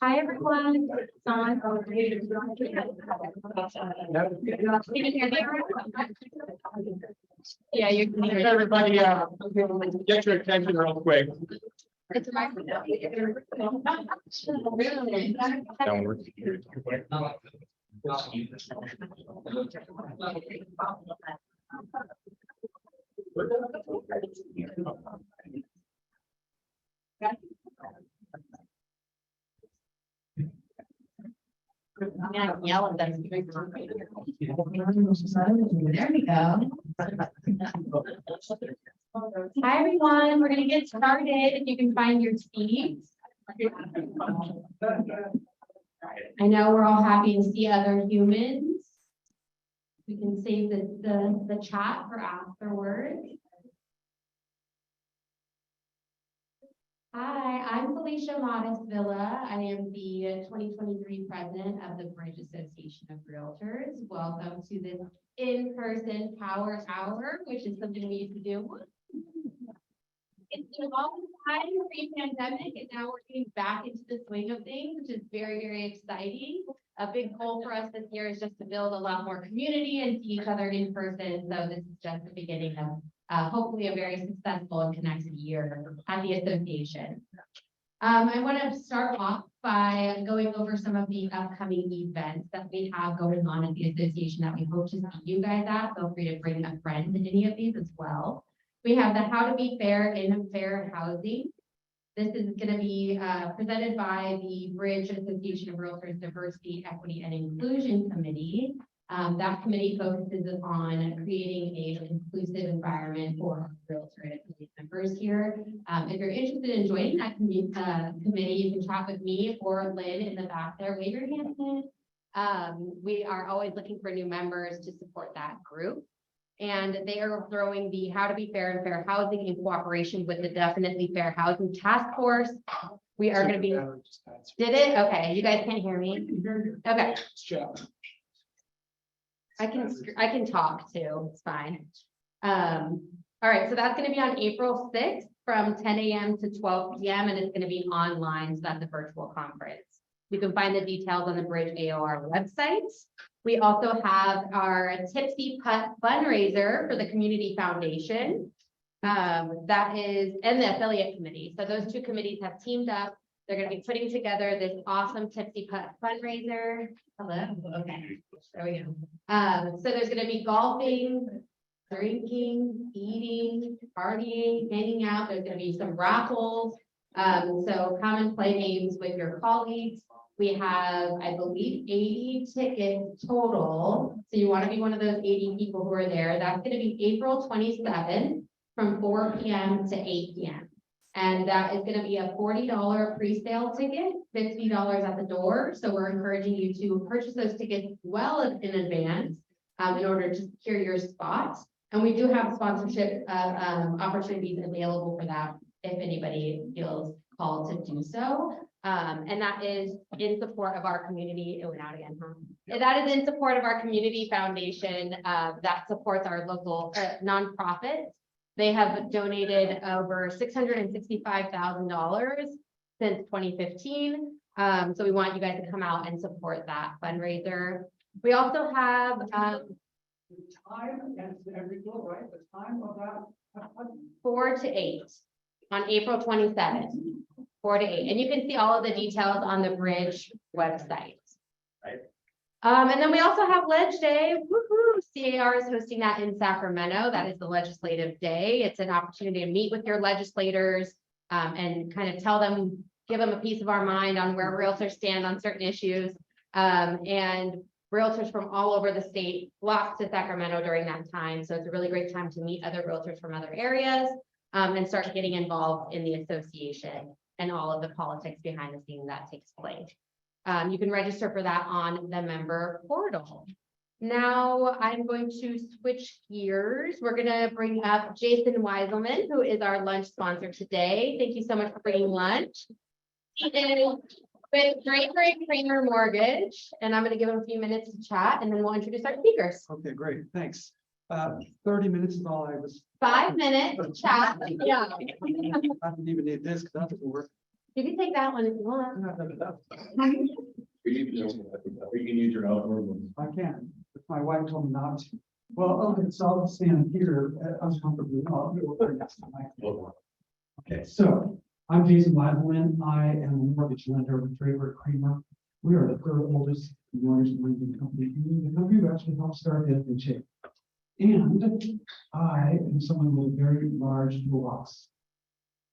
Hi, everyone. Can you hear me? Yeah, you can hear me. Everybody, get your attention real quick. It's a microphone. Yeah, yell at them. There we go. Hi, everyone. We're going to get started. If you can find your seats. I know we're all happy to see other humans. We can save the chat for afterwards. Hi, I'm Felicia Modest Villa. I am the 2023 president of the Bridge Association of Realtors. Welcome to this in-person Power Hour, which is something we used to do. It's been a long time pre-pandemic, and now we're getting back into the swing of things, which is very, very exciting. A big goal for us this year is just to build a lot more community and see each other in person. So this is just the beginning of hopefully a very successful and connected year at the association. I want to start off by going over some of the upcoming events that we have going on at the association that we hope to see you guys at. Feel free to bring a friend to any of these as well. We have the How to Be Fair in Fair Housing. This is going to be presented by the Bridge Association of Realtors Diversity, Equity, and Inclusion Committee. That committee focuses on creating an inclusive environment for realtor and affiliate members here. If you're interested in joining that committee, you can chat with me or Lynn in the back there. Wave your hand, Lynn. We are always looking for new members to support that group. And they are throwing the How to Be Fair and Fair Housing in cooperation with the Definitely Fair Housing Task Force. We are going to be, did it? Okay, you guys can't hear me. Okay. I can talk too, it's fine. All right, so that's going to be on April 6th from 10 a.m. to 12 p.m. and it's going to be online, so that's a virtual conference. You can find the details on the Bridge AOR website. We also have our Tipsy Putt fundraiser for the Community Foundation. That is, and the affiliate committee. So those two committees have teamed up. They're going to be putting together this awesome Tipsy Putt fundraiser. Hello. Okay. There we go. So there's going to be golfing, drinking, eating, partying, hanging out. There's going to be some raffles. So come and play games with your colleagues. We have, I believe, 80 tickets total. So you want to be one of those 80 people who are there. That's going to be April 27th from 4 p.m. to 8 p.m. And that is going to be a $40 pre-sale ticket, $50 at the door. So we're encouraging you to purchase those tickets well in advance in order to secure your spot. And we do have sponsorship opportunities available for that if anybody feels called to do so. And that is in support of our community. It went out again, huh? Yep. That is in support of our community foundation that supports our local nonprofits. They have donated over $665,000 since 2015. So we want you guys to come out and support that fundraiser. We also have the time of that 4 to 8 on April 27th. 4 to 8, and you can see all of the details on the Bridge website. Right. And then we also have Ledge Day. Woohoo! CAR is hosting that in Sacramento. That is the legislative day. It's an opportunity to meet with your legislators and kind of tell them, give them a piece of our mind on where realtors stand on certain issues. And realtors from all over the state flock to Sacramento during that time. So it's a really great time to meet other realtors from other areas and start getting involved in the association and all of the politics behind the scenes that takes place. You can register for that on the member portal. Now I'm going to switch gears. We're going to bring up Jason Weiselman, who is our lunch sponsor today. Thank you so much for bringing lunch. He is with Draper & Kramer Mortgage, and I'm going to give him a few minutes to chat, and then we'll introduce our speakers. Okay, great, thanks. 30 minutes is all I was 5 minutes chat. Yeah. I don't even need this, because that doesn't work. You can take that one if you want. You can use your own. I can, if my wife told me not to. Well, okay, so I'll stand here, I'm comfortable. I'll be over next to my. Okay, so I'm Jason Laslin. I am a mortgage lender with Draper Creamer. We are the third oldest mortgage lending company in the country. We actually helped start the FHA. And I am someone with a very large toolbox.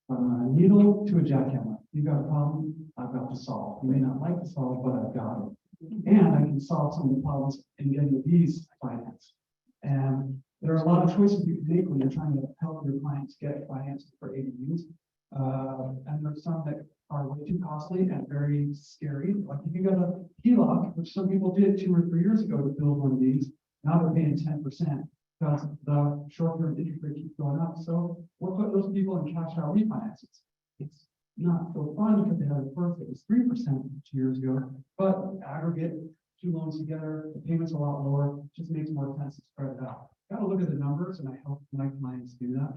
Needle to a jackhammer. You got a problem, I've got to solve. You may not like to solve, but I've got it. And I can solve some of the problems in getting these financed. And there are a lot of choices you can make when you're trying to help your clients get financed for ADUs. And there's some that are way too costly and very scary. Like if you got a HELOC, which some people did 2 or 3 years ago to build one of these, now they're paying 10% because the short-term interest rate keeps going up. So we're putting those people in cash out refinances. It's not so fun because they had it first, it was 3% 2 years ago, but aggregate 2 loans together, the payment's a lot lower, just makes more sense to spread it out. Got to look at the numbers, and I help my clients do that.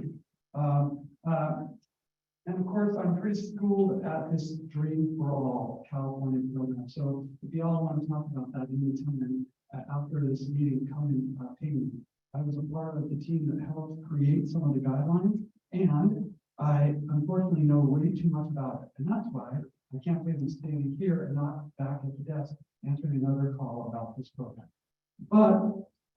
And of course, I'm pretty schooled at this Dream for All California program. So if you all want to talk about that anytime after this meeting, come and pay me. I was a part of the team that helped create some of the guidelines, and I unfortunately know way too much about it. And that's why I can't believe I'm standing here and not back at the desk answering another call about this program. But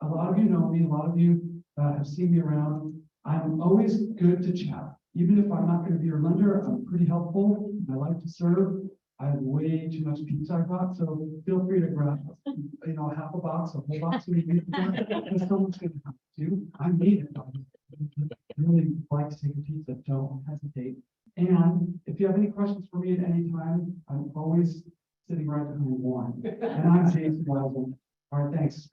a lot of you know me, a lot of you have seen me around. I'm always good to chat. Even if I'm not going to be your lender, I'm pretty helpful. I like to serve. I have way too much pizza I got, so feel free to grab, half a box, a whole box. Because someone's going to have to. I need it. I really like to take a pizza. Don't hesitate. And if you have any questions for me at any time, I'm always sitting right behind Warren. And I'm Jason Wiseman. All right, thanks.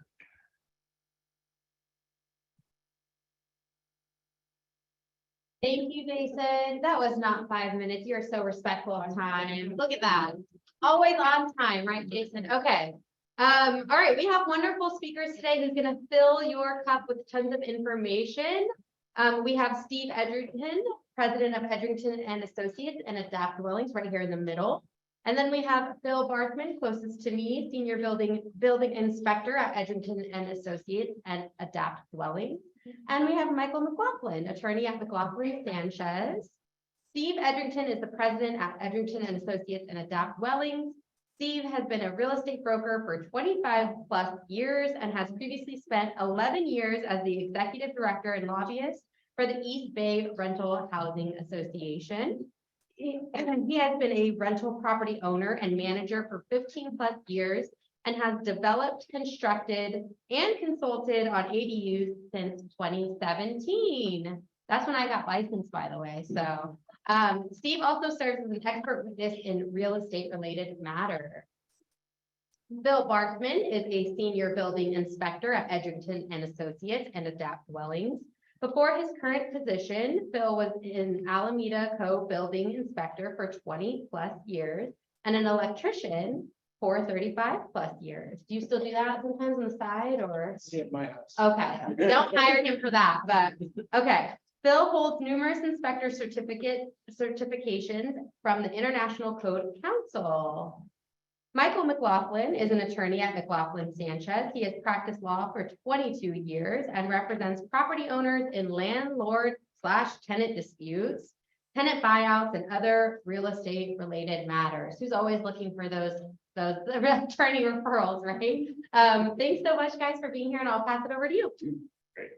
Thank you, Jason. That was not 5 minutes. You're so respectful of time. Look at that. Always on time, right, Jason? Okay. All right, we have wonderful speakers today who's going to fill your cup with tons of information. We have Steve Edgerton, president of Edgerton and Associates and Adapt Dwellings, right here in the middle. And then we have Phil Barkman, closest to me, senior building inspector at Edgerton and Associates and Adapt Dwellings. And we have Michael McLaughlin, attorney at McLaughlin Sanchez. Steve Edgerton is the president at Edgerton and Associates and Adapt Dwellings. Steve has been a real estate broker for 25 plus years and has previously spent 11 years as the executive director and lobbyist for the East Bay Rental Housing Association. He has been a rental property owner and manager for 15 plus years and has developed, constructed, and consulted on ADUs since 2017. That's when I got licensed, by the way. So Steve also serves as an expert witness in real estate related matters. Bill Barkman is a senior building inspector at Edgerton and Associates and Adapt Dwellings. Before his current position, Bill was an Alameda co-building inspector for 20 plus years and an electrician for 35 plus years. Do you still do that sometimes on the side or? See at my house. Okay, don't hire him for that, but okay. Phil holds numerous inspector certifications from the International Code Council. Michael McLaughlin is an attorney at McLaughlin Sanchez. He has practiced law for 22 years and represents property owners in landlord/tenant disputes, tenant buyouts, and other real estate related matters. Who's always looking for those attorney referrals, right? Thanks so much, guys, for being here, and I'll pass it over to you. Great.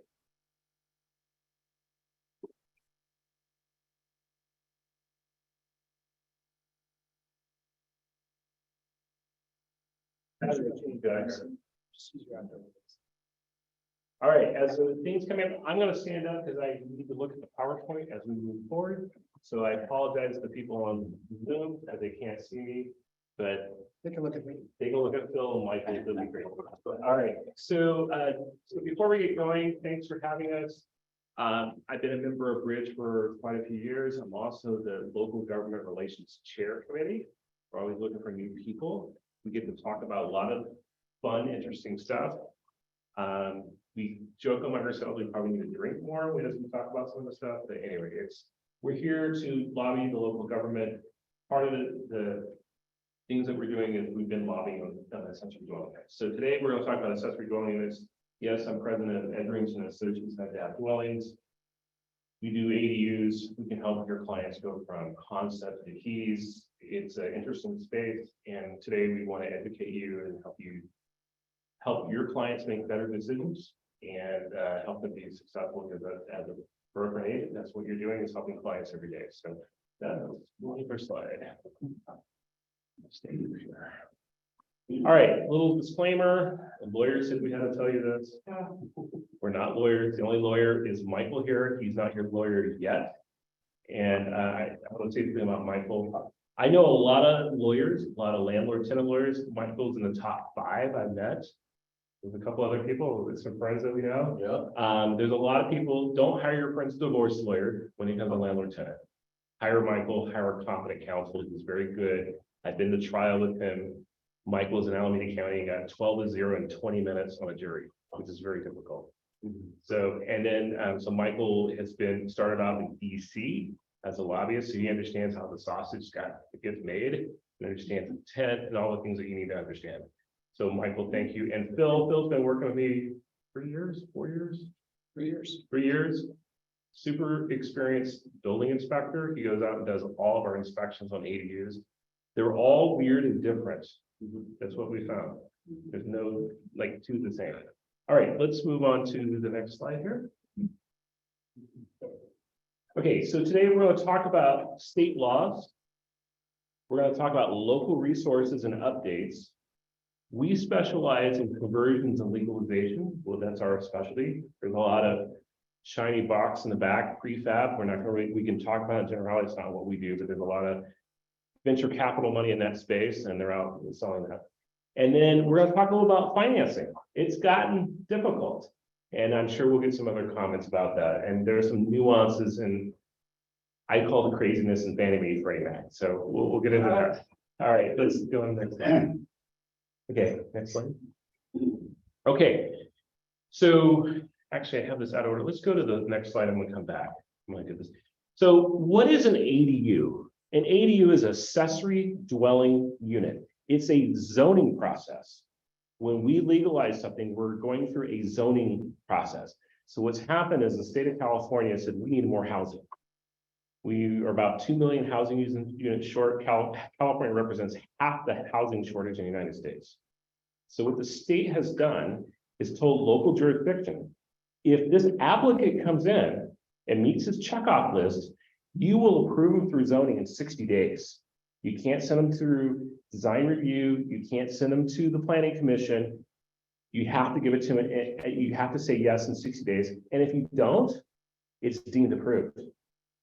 All right, as the things come in, I'm going to stand up because I need to look at the PowerPoint as we move forward. So I apologize to people on Zoom that they can't see me, but Take a look at me. take a look at Phil and Michael. It'll be great. All right, so before we get going, thanks for having us. I've been a member of Bridge for quite a few years. I'm also the local government relations chair committee. We're always looking for new people. We get to talk about a lot of fun, interesting stuff. we joke among ourselves, we probably need to drink more as we talk about some of the stuff, but anyway, we're here to lobby the local government. Part of the things that we're doing is we've been lobbying on accessory dwelling units. So today we're going to talk about accessory dwelling units. Yes, I'm president of Edrings and Associates that have dwellings. We do ADUs. We can help your clients go from concept to keys. It's an interesting space, and today we want to educate you and help your clients make better decisions and help them be successful, because as a broker and agent, that's what you're doing, is helping clients every day. So that's my first slide. Stay here. All right, little disclaimer. The lawyer said we had to tell you this. We're not lawyers. The only lawyer is Michael here. He's not your lawyer yet. And I want to say something about Michael. I know a lot of lawyers, a lot of landlord-tenant lawyers. Michael's in the top 5 I've met. There's a couple other people with some friends that we know. Yeah. There's a lot of people, don't hire your friend's divorce lawyer when it comes to landlord-tenant. Hire Michael, hire a competent counsel. He's very good. I've been to trial with him. Michael's in Alameda County, got 12-0 in 20 minutes on a jury, which is very difficult. So, and then, so Michael has been started off in DC as a lobbyist, so he understands how the sausage gets made, and understands intent and all the things that you need to understand. So Michael, thank you. And Phil's been working with me 3 years, 4 years? 3 years. 3 years. Super experienced building inspector. He goes out and does all of our inspections on ADUs. They're all weird and different. That's what we found. There's no like two the same. All right, let's move on to the next slide here. Okay, so today we're going to talk about state laws. We're going to talk about local resources and updates. We specialize in conversions and legalization. Well, that's our specialty. There's a lot of shiny box in the back, prefab. We're not going to, we can talk about it generally. It's not what we do, but there's a lot of venture capital money in that space, and they're out selling that. And then we're going to talk a little about financing. It's gotten difficult, and I'm sure we'll get some other comments about that. And there's some nuances, and I call the craziness in Fannie Mae, Freddie Mac. So we'll get into that. All right, let's go on the next slide. Okay, next slide. Okay, so actually I have this out of order. Let's go to the next slide. I'm going to come back. I'm going to do this. So what is an ADU? An ADU is accessory dwelling unit. It's a zoning process. When we legalize something, we're going through a zoning process. So what's happened is the state of California said we need more housing. We are about 2 million housing units short. California represents half the housing shortage in the United States. So what the state has done is told local jurisdiction, if this applicant comes in and meets his checkoff list, you will approve them through zoning in 60 days. You can't send them through design review. You can't send them to the planning commission. You have to give it to them. You have to say yes in 60 days. And if you don't, it's deemed approved,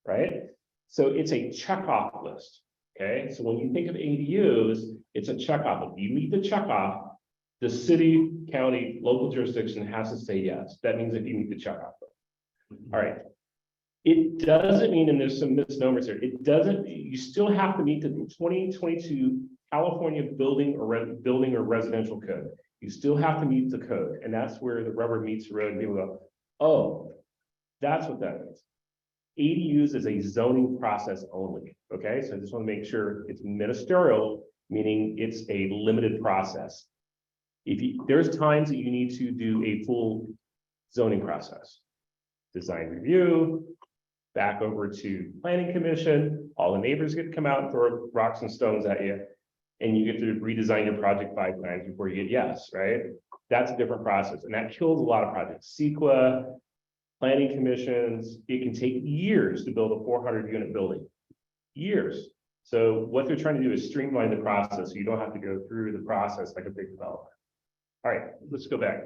right? So it's a checkoff list, okay? So when you think of ADUs, it's a checkoff. If you meet the checkoff, the city, county, local jurisdiction has to say yes. That means if you meet the checkoff. All right. It doesn't mean, and there's some misnomers here, it doesn't, you still have to meet the 2022 California building or residential code. You still have to meet the code, and that's where the rubber meets the road, and people go, oh, that's what that is. ADUs is a zoning process only, okay? So I just want to make sure it's ministerial, meaning it's a limited process. There's times that you need to do a full zoning process. Design review, back over to planning commission, all the neighbors get to come out and throw rocks and stones at you, and you get to redesign your project 5 times before you get yes, right? That's a different process, and that kills a lot of projects. CEQA, planning commissions, it can take years to build a 400-unit building, years. So what they're trying to do is streamline the process so you don't have to go through the process like a big developer. All right, let's go back.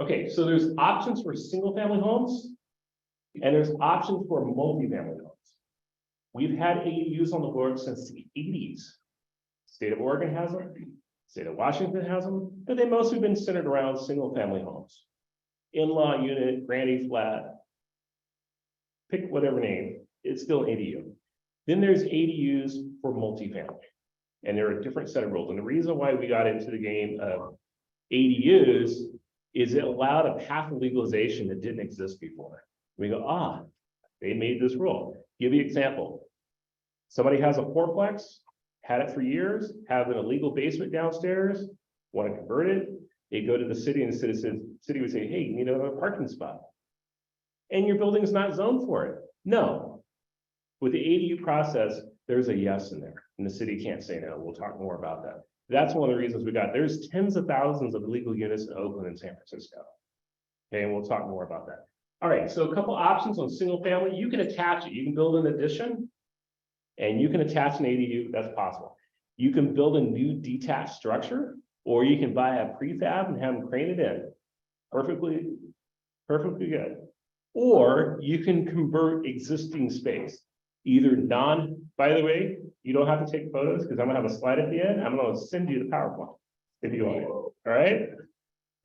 Okay, so there's options for single-family homes, and there's options for multi-family homes. We've had ADUs on the board since the 80s. State of Oregon has them, state of Washington has them, but they mostly have been centered around single-family homes. In-law unit, granny flat, pick whatever name, it's still ADU. Then there's ADUs for multifamily, and there are a different set of rules. And the reason why we got into the game of ADUs is it allowed a path of legalization that didn't exist before. We go, they made this rule. Give you an example. Somebody has a fourplex, had it for years, have an illegal basement downstairs, want to convert it. They go to the city and the city would say, hey, you need another parking spot. And your building is not zoned for it. No. With the ADU process, there's a yes in there, and the city can't say no. We'll talk more about that. That's one of the reasons there's tens of thousands of illegal units in Oakland and San Francisco. Okay, and we'll talk more about that. All right, so a couple options on single family. You can attach it. You can build an addition, and you can attach an ADU. That's possible. You can build a new detached structure, or you can buy a prefab and have them crane it in. Perfectly good. Or you can convert existing space. Either by the way, you don't have to take photos because I'm gonna have a slide at the end. I'm gonna send you the PowerPoint if you want it. All right.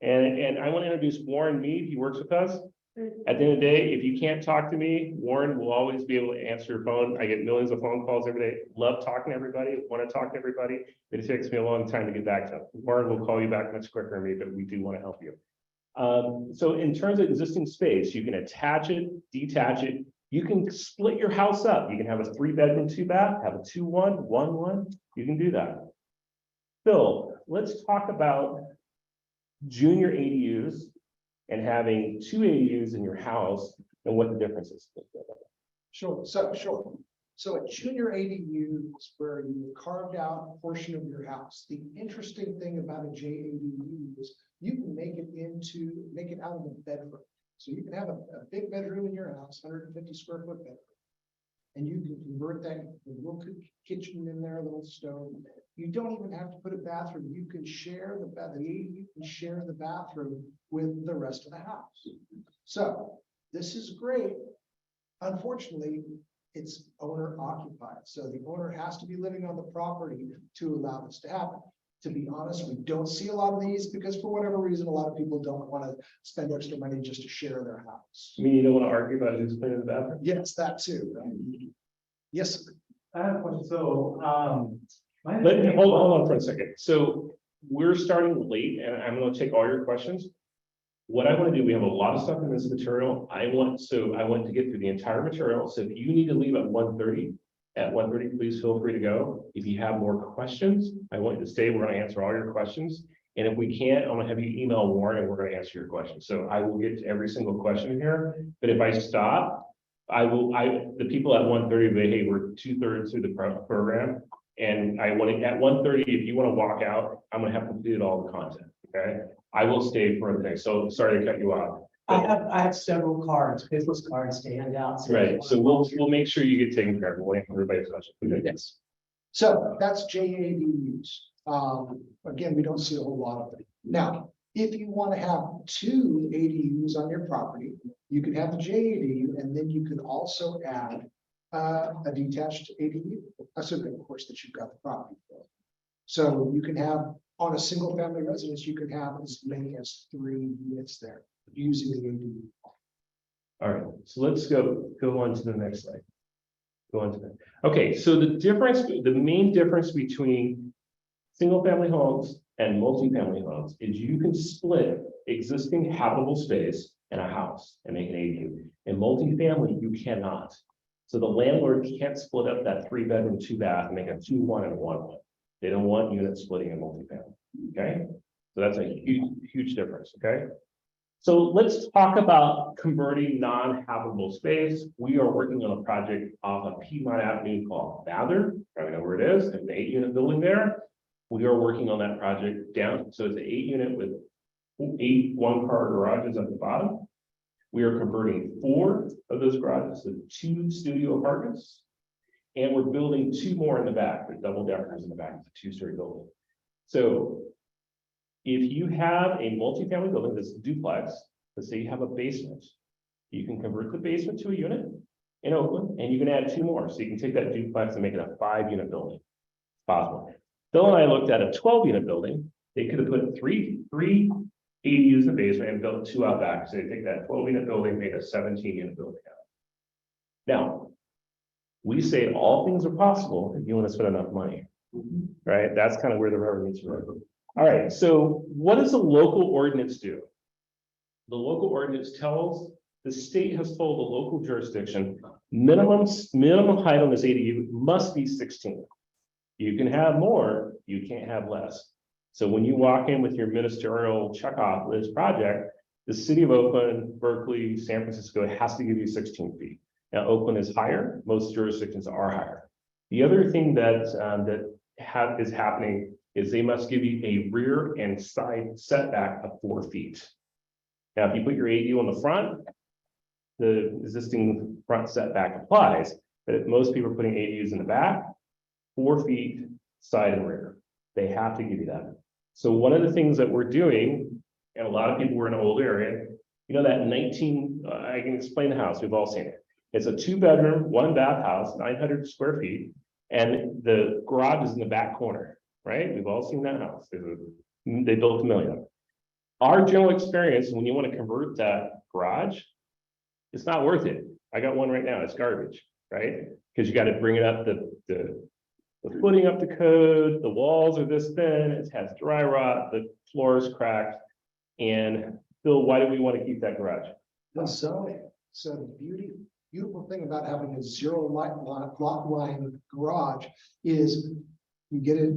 And I want to introduce Warren Mead. He works with us. At the end of the day, if you can't talk to me, Warren will always be able to answer your phone. I get millions of phone calls every day. Love talking to everybody, want to talk to everybody. It takes me a long time to get back to him. Warren will call you back much quicker than me, but we do want to help you. So in terms of existing space, you can attach it, detach it. You can split your house up. You can have a 3-bedroom, 2-bath, have a 2-1, 1-1. You can do that. Phil, let's talk about junior ADUs and having 2 ADUs in your house and what the difference is. Sure. So a junior ADU is where you carved out a portion of your house. The interesting thing about a JADU is you can make it out of a bedroom. So you can have a big bedroom in your house, 150 square foot bedroom. And you can convert that with a little kitchen in there, a little stove. You don't even have to put a bathroom. You can share the ADU can share the bathroom with the rest of the house. So this is great. Unfortunately, it's owner occupied. So the owner has to be living on the property to allow this to happen. To be honest, we don't see a lot of these because for whatever reason, a lot of people don't want to spend extra money just to share their house. I mean, you don't want to argue about who's cleaning the bathroom? Yes, that too. Right? Yes. Sir. I have a question. So, hold on for a second. So we're starting late and I'm going to take all your questions. What I want to do, we have a lot of stuff in this material. I want to get through the entire material. So if you need to leave at 1:30, please feel free to go. If you have more questions, I want you to stay. We're going to answer all your questions. And if we can't, I'm going to have you email Warren and we're going to answer your questions. So I will get to every single question here. But if I stop, the people at 1:30, hey, we're 2/3 through the program. And I want to, at 1:30, if you want to walk out, I'm going to have completed all the content. Okay. I will stay for the next. So sorry to cut you off. I have several cards, business cards to hand out. Right. So we'll make sure you get taken care of. We'll answer everybody's questions. Yes. So that's JADUs. Again, we don't see a whole lot of them. Now, if you want to have 2 ADUs on your property, you can have the JADU, and then you can also add a detached ADU, assuming, of course, that you've got the property for. So you can have on a single family residence, you can have as many as 3 units there using the ADU. All right, so let's go on to the next slide. Go on to that. Okay, so the main difference between single family homes and multi-family homes is you can split existing habitable space in a house and make an ADU. In multi-family, you cannot. So the landlord can't split up that 3-bedroom, 2-bath and make a 2-1 and a 1-1. They don't want units splitting in multi-family. Okay, so that's a huge difference. Okay. So let's talk about converting non-habitable space. We are working on a project off of Piedmont Avenue called Mather. I know where it is. It's an 8-unit building there. We are working on that project down. So it's an 8-unit with 8 one-car garages at the bottom. We are converting 4 of those garages to 2 studio apartments. And we're building 2 more in the back. There's double deckers in the back. It's a 2-story building. So if you have a multifamily building that's a duplex, let's say you have a basement, you can convert the basement to a unit in Oakland, and you can add 2 more. So you can take that duplex and make it a 5-unit building. It's possible. Phil and I looked at a 12-unit building. They could have put three ADUs in the basement and built 2 out back. So they take that 12-unit building, made a 17-unit building out. Now, we say all things are possible if you want to spend enough money, right? That's kind of where the rubber meets the road. All right, so what does the local ordinance do? The local ordinance tells, the state has told the local jurisdiction, minimum height on this ADU must be 16. You can have more, you can't have less. So when you walk in with your ministerial checkoff list project, the city of Oakland, Berkeley, San Francisco has to give you 16 feet. Now, Oakland is higher, most jurisdictions are higher. The other thing that is happening is they must give you a rear and side setback of 4 feet. Now, if you put your ADU on the front, the existing front setback applies, but if most people are putting ADUs in the back, 4 feet side and rear, they have to give you that. So one of the things that we're doing, and a lot of people were in an old area, you know, that 19, I can explain the house, we've all seen it. It's a 2-bedroom, 1-bath house, 900 square feet, and the garage is in the back corner, right? We've all seen that house. They built a million of them. Our general experience, when you want to convert that garage, it's not worth it. I got one right now, it's garbage, right? Because you got to bring it up the footing up to code, the walls are this thin, it has dry rot, the floor is cracked. And Bill, why do we want to keep that garage? The zoning. So the beautiful thing about having a zero lot line garage is you get it,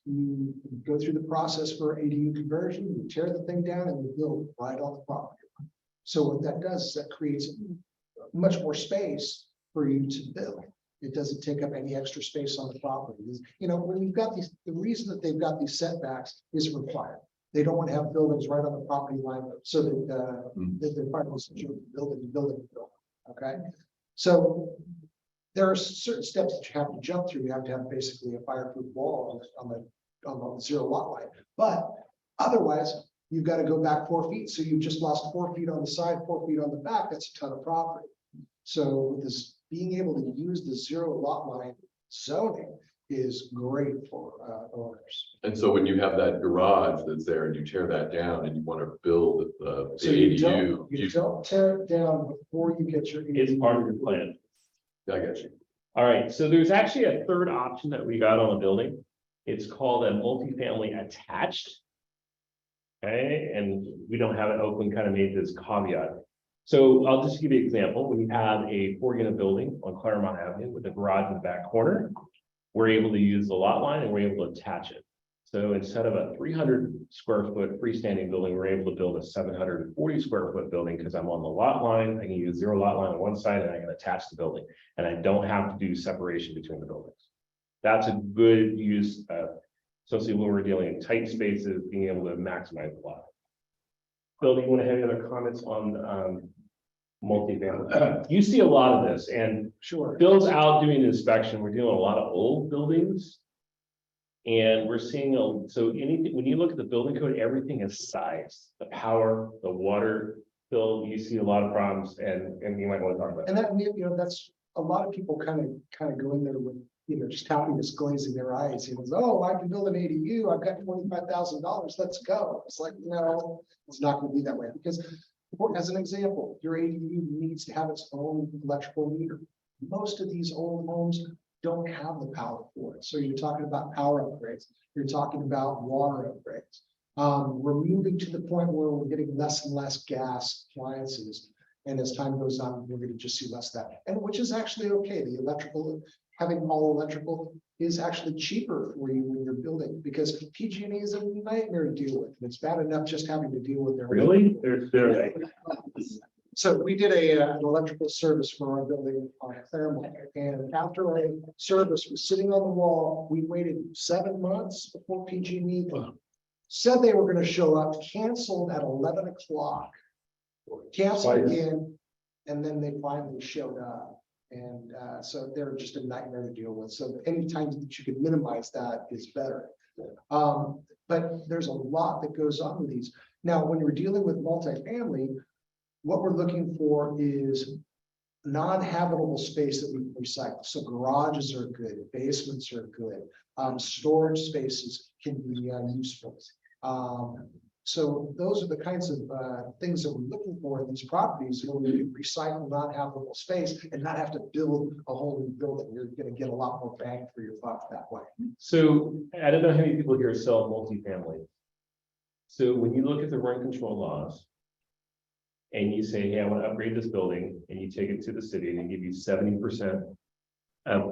you go through the process for ADU conversion, you tear the thing down and you build right on the property. So what that does is that creates much more space for you to build. It doesn't take up any extra space on the property. You know, when you've got these, the reason that they've got these setbacks is required. They don't want to have buildings right on the property line so that the finals building. Okay. So there are certain steps that you have to jump through. You have to have basically a fireproof wall on the zero lot line. But otherwise, you've got to go back 4 feet. So you've just lost 4 feet on the side, 4 feet on the back. That's a ton of property. So with this being able to use the zero lot line zoning is great for owners. And so when you have that garage that's there and you tear that down and you want to build the So ADU, you don't tear it down before you get your. It's part of your plan. I got you. All right, so there's actually a third option that we got on the building. It's called a multifamily attached. Okay, and we don't have it. Oakland kind of made this caveat. So I'll just give you an example. When you have a 4-unit building on Claremont Avenue with a garage in the back corner, we're able to use the lot line and we're able to attach it. So instead of a 300 square foot freestanding building, we're able to build a 740 square foot building because I'm on the lot line. I can use zero lot line on one side and I can attach the building and I don't have to do separation between the buildings. That's a good use, especially when we're dealing in tight spaces, being able to maximize the lot. Bill, do you want to have any other comments on multifamily? You see a lot of this, and Sure. Bill's out doing an inspection. We're doing a lot of old buildings. And we're seeing, so anything, when you look at the building code, everything is sized, the power, the water. Bill, you see a lot of problems and you might want to talk about And that. that, you know, that's a lot of people kind of go in there with, you know, just happiness glazing their eyes. You know, oh, I can build an ADU. I've got $25,000. Let's go. It's like, no, it's not going to be that way because, as an example, your ADU needs to have its own electrical meter. Most of these old homes don't have the power for it. So you're talking about power upgrades. You're talking about water upgrades. We're moving to the point where we're getting less and less gas appliances. And as time goes on, we're going to just see less of that. And which is actually okay. The electrical, having all electrical is actually cheaper for you when you're building because PG&E is a nightmare to deal with. It's bad enough just having to deal with their. Really? So we did an electrical service for our building on Claremont, and after a service was sitting on the wall, we waited 7 months before PG&E said they were going to show up, canceled at 11 o'clock. Canceled again, and then they finally showed up. And so they're just a nightmare to deal with. So anytime that you can minimize that is better. But there's a lot that goes on with these. Now, when you're dealing with multifamily, what we're looking for is non-habitable space that we can recycle. So garages are good, basements are good, storage spaces can be useful. So those are the kinds of things that we're looking for in these properties where we can recycle non-habitable space and not have to build a whole new building. You're going to get a lot more bang for your buck that way. So I don't know how many people here sell multifamily. So when you look at the rent control laws. And you say, hey, I want to upgrade this building, and you take it to the city and they give you 70%.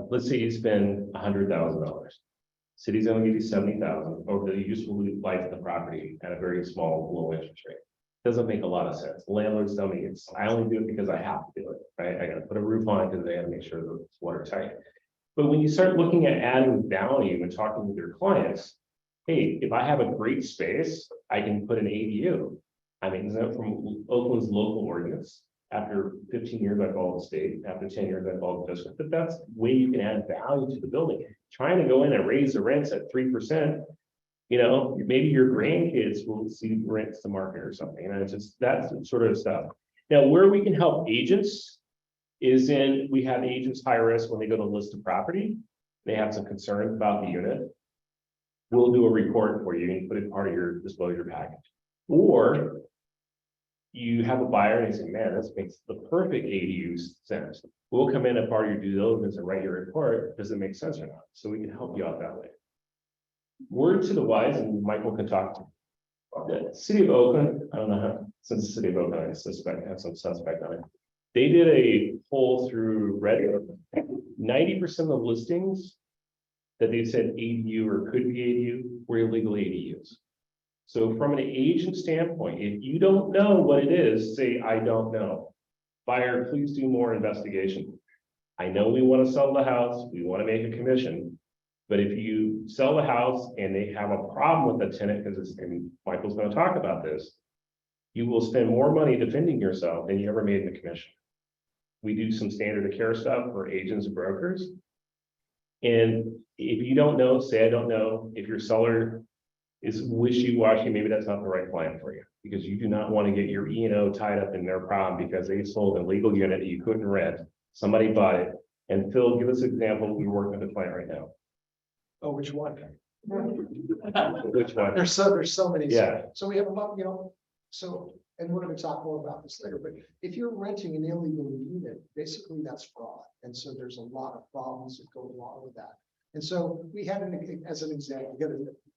Let's say you spend $100,000. City's only give you 70,000 over the useful life of the property at a very small, low interest rate. Doesn't make a lot of sense. Landlords tell me I only do it because I have to do it, right? I got to put a roof on because they have to make sure that it's watertight. But when you start looking at adding value and talking with your clients, hey, if I have a great space, I can put an ADU. I'm exempt from Oakland's local ordinance. After 15 years, I followed the state. After 10 years, I followed the district. But that's the way you can add value to the building. Trying to go in and raise the rents at 3%, you know, maybe your grandkids will see rents to market or something. And it's just that sort of stuff. Now, where we can help agents is we have agents high risk when they go to list a property. They have some concerns about the unit. We'll do a report for you and put it part of your disclosure package. Or you have a buyer and you say, man, this makes the perfect ADU sense. We'll come in as part of your due diligence and write your report. Does it make sense or not? So we can help you out that way. Word to the wise, and Michael can talk. The city of Oakland, I don't know how, since the city of Oakland, I suspect have some suspect on it. They did a poll through Reddit. 90% of the listings that they said ADU or could be ADU were illegal ADUs. So from an agent standpoint, if you don't know what it is, say, I don't know. Buyer, please do more investigation. I know we want to sell the house, we want to make a commission. But if you sell the house and they have a problem with the tenant, because and Michael's going to talk about this, you will spend more money defending yourself than you ever made in the commission. We do some standard of care stuff for agents and brokers. And if you don't know, say I don't know. If your seller is wishy-washy, maybe that's not the right plan for you, because you do not want to get your E&O tied up in their problem because they sold a legal unit that you couldn't rent. Somebody bought it. And Phil, give us an example. We're working with a client right now. Oh, which one? Which one? There's so many. Yeah. So we have a lot, you know, so, and we're gonna talk more about this later, but if you're renting an illegal unit, basically that's fraud. And so there's a lot of problems that go along with that. And so we had as an example, we got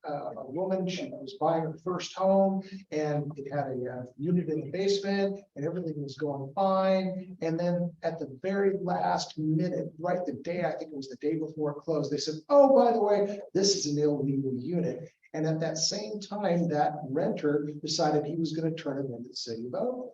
a woman, she was buying her first home and it had a unit in the basement and everything was going fine. And then at the very last minute, right the day, I think it was the day before it closed, they said, oh, by the way, this is an illegal unit. And at that same time, that renter decided he was going to turn it into the city of Oakland.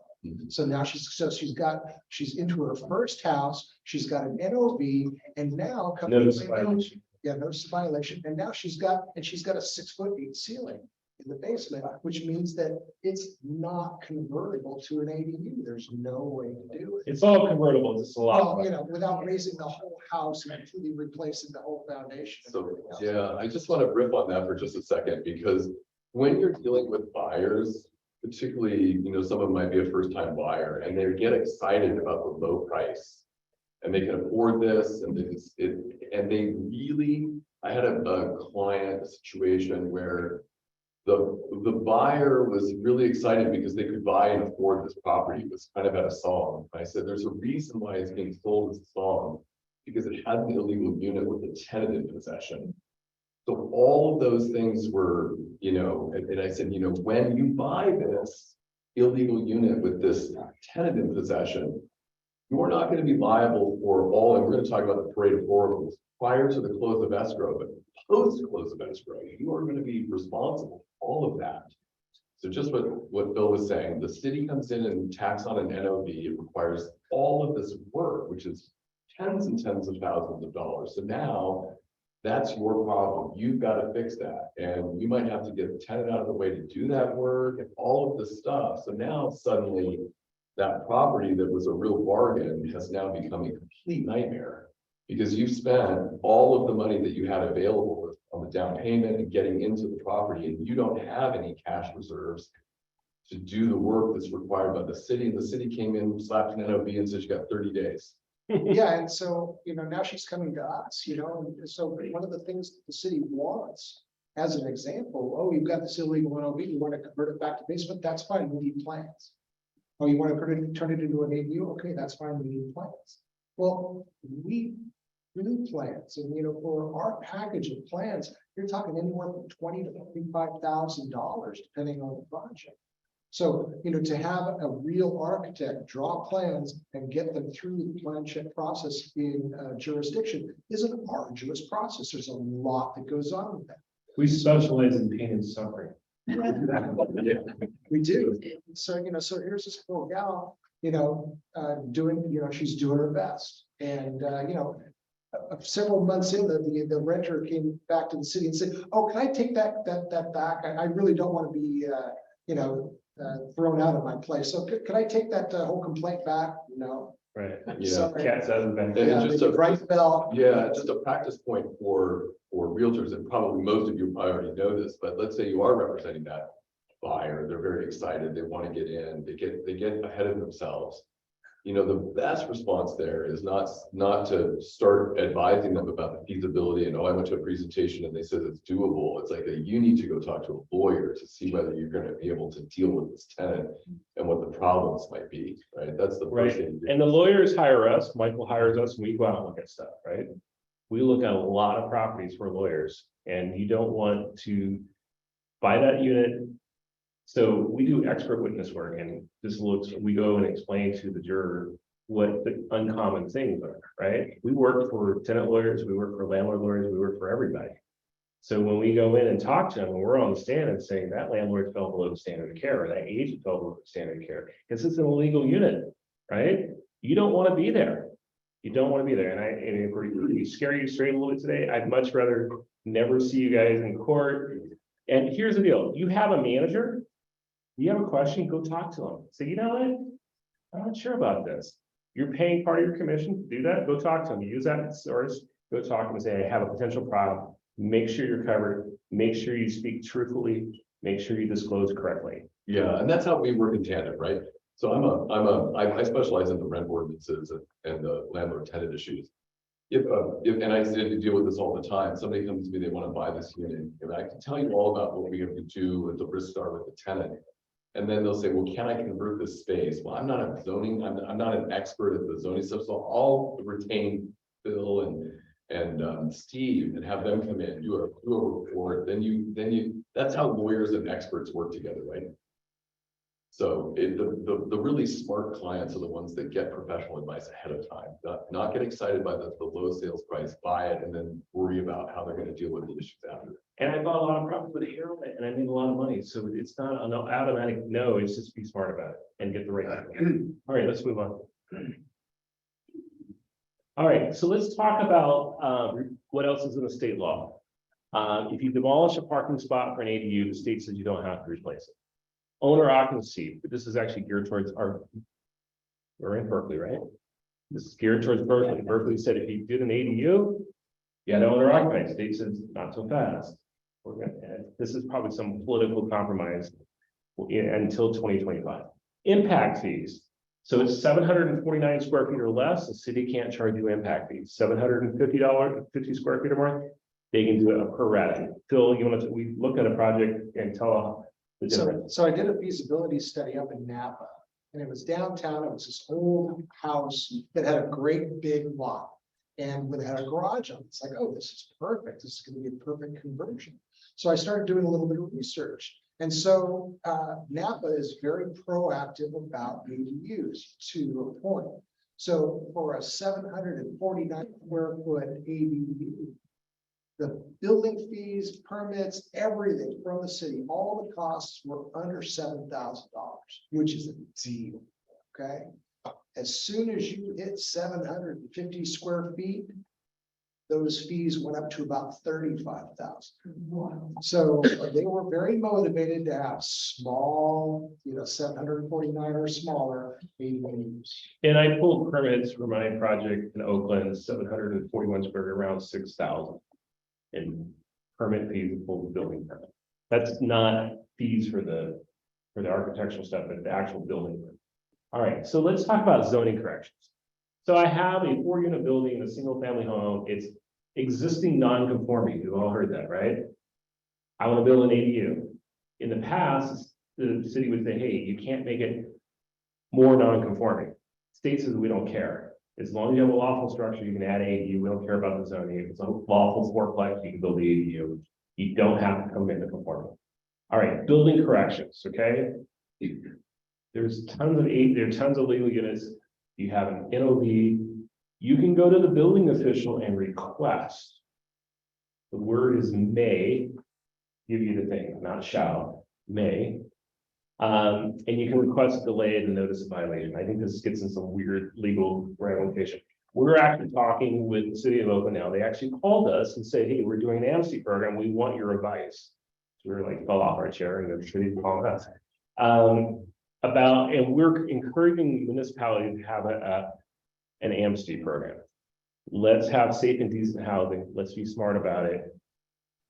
So now she's into her first house, she's got an NOV, and now Notice of violation. Yeah, notice of violation, and now she's got a 6'8" ceiling in the basement, which means that it's not convertible to an ADU. There's no way to do it. It's all convertible, it's a lot. Well, you know, without raising the whole house and completely replacing the whole foundation. and So, everything else. yeah, I just want to riff on that for just a second, because when you're dealing with buyers, particularly, you know, someone might be a first-time buyer and they get excited about the low price and they can afford this and they really, I had a client situation where the buyer was really excited because they could buy and afford this property. It was kind of at a song. I said, there's a reason why it's being sold as a song, because it had the illegal unit with the tenant in possession. So all of those things were, you know, and I said, you know, when you buy this illegal unit with this tenant in possession, you're not going to be liable for all, and we're going to talk about the parade of horribles prior to the close of escrow, but post close of escrow, you are going to be responsible for all of that. So just what Bill was saying, the city comes in and tacks on an NOV, it requires all of this work, which is tens and tens of thousands of dollars. So now that's your problem. You've got to fix that. And you might have to get the tenant out of the way to do that work and all of this stuff. So now suddenly that property that was a real bargain has now become a complete nightmare, because you've spent all of the money that you had available on the down payment and getting into the property, and you don't have any cash reserves to do the work that's required by the city. And the city came in, slapped an NOV and said, you got 30 days. Yeah, and so, you know, now she's coming to us, you know, and so one of the things that the city wants, as an example, oh, you've got this illegal NOV, you want to convert it back to basement, that's fine, we need plans. Oh, you want to turn it into an ADU, okay, that's fine, we need plans. Well, we do plans, and you know, for our package of plans, you're talking anywhere from $20,000 to $45,000, depending on the project. So, to have a real architect draw plans and get them through the plan check process in jurisdiction is an arduous process. There's a lot that goes on with that. We specialize in pain and suffering. We do. So, so here's this poor gal, doing, she's doing her best. And, several months in, the renter came back to the city and said, oh, can I take that back? I really don't want to be, thrown out of my place. So could I take that whole complaint back? No. Right. Yeah. Sorry. Cats hasn't been. And Yeah, it's just they a, write the bell. yeah, just a practice point for realtors, and probably most of you probably already know this, but let's say you are representing that buyer, they're very excited, they want to get in, they get ahead of themselves. The best response there is not to start advising them about the feasibility and, oh, I went to a presentation and they said it's doable. It's like that you need to go talk to a lawyer to see whether you're going to be able to deal with this tenant and what the problems might be, right? That's the first thing. And the lawyers hire us, Michael hires us, and we go out and look at stuff, right? We look at a lot of properties for lawyers, and you don't want to buy that unit. So we do expert witness work, and we go and explain to the juror what the uncommon things are, right? We work for tenant lawyers, we work for landlord lawyers, we work for everybody. So when we go in and talk to them, and we're on the stand and saying that landlord fell below the standard of care, or that agent fell below the standard of care, because it's an illegal unit, right? You don't want to be there. You don't want to be there. And if we scare you straight a little bit today, I'd much rather never see you guys in court. And here's the deal. You have a manager, you have a question, go talk to them. Say, you know what? I'm not sure about this. You're paying part of your commission to do that. Go talk to them. Use that source. Go talk to them and say, I have a potential problem. Make sure you're covered. Make sure you speak truthfully. Make sure you disclose correctly. Yeah, and that's how we work in tandem, right? So I specialize in the rent ordinances and the landlord tenant issues. If and I deal with this all the time, somebody comes to me, they want to buy this unit, and I can tell you all about what we have to do, what the risks are with the tenant. And then they'll say, well, can I convert this space? Well, I'm not a zoning, I'm not an expert at the zoning stuff, so I'll retain Bill and Steve and have them come in, do a report. Then you, that's how lawyers and experts work together, right? So the really smart clients are the ones that get professional advice ahead of time, not get excited by the low sales price, buy it, and then worry about how they're going to deal with the issues after. And I bought a lot of property with a hair on it, and I made a lot of money. So it's not an automatic no, it's just be smart about it and get the right. All right, let's move on. All right, so let's talk about what else is in the state law. If you demolish a parking spot for an ADU, the state says you don't have to replace it. Owner occupancy, but this is actually geared towards we're in Berkeley, right? This is geared towards Berkeley. Berkeley said if you did an ADU, you had owner occupancy. State says not so fast. This is probably some political compromise until 2025. Impact fees. So it's 749 square feet or less. The city can't charge you impact fees. $750, 50 square feet or more. They can do it per rata. Phil, we look at a project and tell the difference. So I did a feasibility study up in Napa, and it was downtown. It was this old house that had a great big lot, and it had a garage on it. It's like, oh, this is perfect. This is going to be a perfect conversion. So I started doing a little bit of research. And so Napa is very proactive about ADUs to a point. So for a 749 square foot ADU, the building fees, permits, everything from the city, all the costs were under $7,000, which is a deal, okay? As soon as you hit 750 square feet, those fees went up to about 35,000. So they were very motivated to have small, 749 or smaller ADUs. And I pulled permits for my project in Oakland, 741 square, around 6,000. And permit fees and full building permit. That's not fees for the architectural stuff, but the actual building permit. All right, so let's talk about zoning corrections. So I have a 4-unit building in a single family home. It's existing non-conforming. You've all heard that, right? I want to build an ADU. In the past, the city would say, hey, you can't make it more non-conforming. State says we don't care. As long as you have a lawful structure, you can add ADU. We don't care about the zoning. If it's a lawful fourplex, you can build the ADU. You don't have to come into conformity. All right, building corrections, okay? There's tons of legal units. You have an NOV. You can go to the building official and request. The word is may, give you the thing, not shall, may. And you can request delay and notice of violation. I think this gets in some weird legal ramification. We're actually talking with the city of Oakland now. They actually called us and said, hey, we're doing an amnesty program. We want your advice. So we were like, fell off our chair and the city called us. And we're encouraging municipalities to have an amnesty program. Let's have safe and decent housing. Let's be smart about it.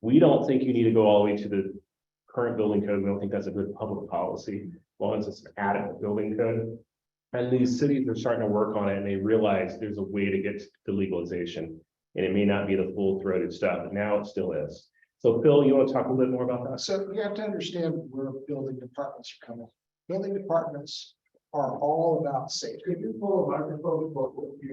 We don't think you need to go all the way to the current building code. We don't think that's a good public policy, as long as it's an adequate building code. And these cities are starting to work on it, and they realize there's a way to get to legalization. And it may not be the full-throated stuff, but now it still is. So Phil, you want to talk a little bit more about that? So you have to understand where building departments are coming. Building departments are all about safety. Could you pull a microphone?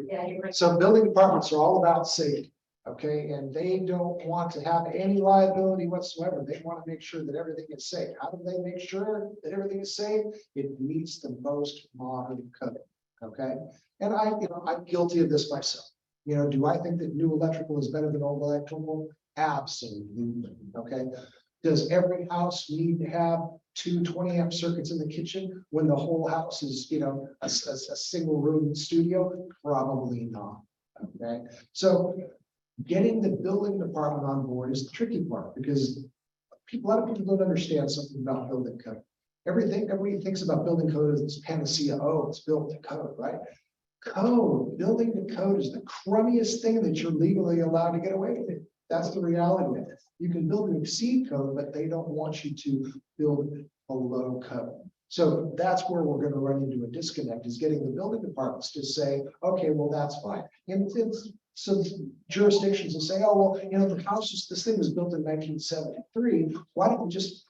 Yeah, you're right. So building departments are all about safety, okay? And they don't want to have any liability whatsoever. They want to make sure that everything is safe. How do they make sure that everything is safe? It meets the most modern code, okay? And I'm guilty of this myself. Do I think that new electrical is better than old electrical? Absolutely, okay? Does every house need to have two 20-amp circuits in the kitchen when the whole house is, a single room studio? Probably not, okay? So getting the building department on board is the tricky part, because a lot of people don't understand something about building code. Everybody thinks about building code as this panacea. Oh, it's built to code, right? Building the code is the crummiest thing that you're legally allowed to get away with. That's the reality of it. You can build and exceed code, but they don't want you to build below code. So that's where we're going to run into a disconnect, is getting the building departments to say, okay, well, that's fine. And so jurisdictions will say, oh, well, the house, this thing was built in 1973. Why don't you just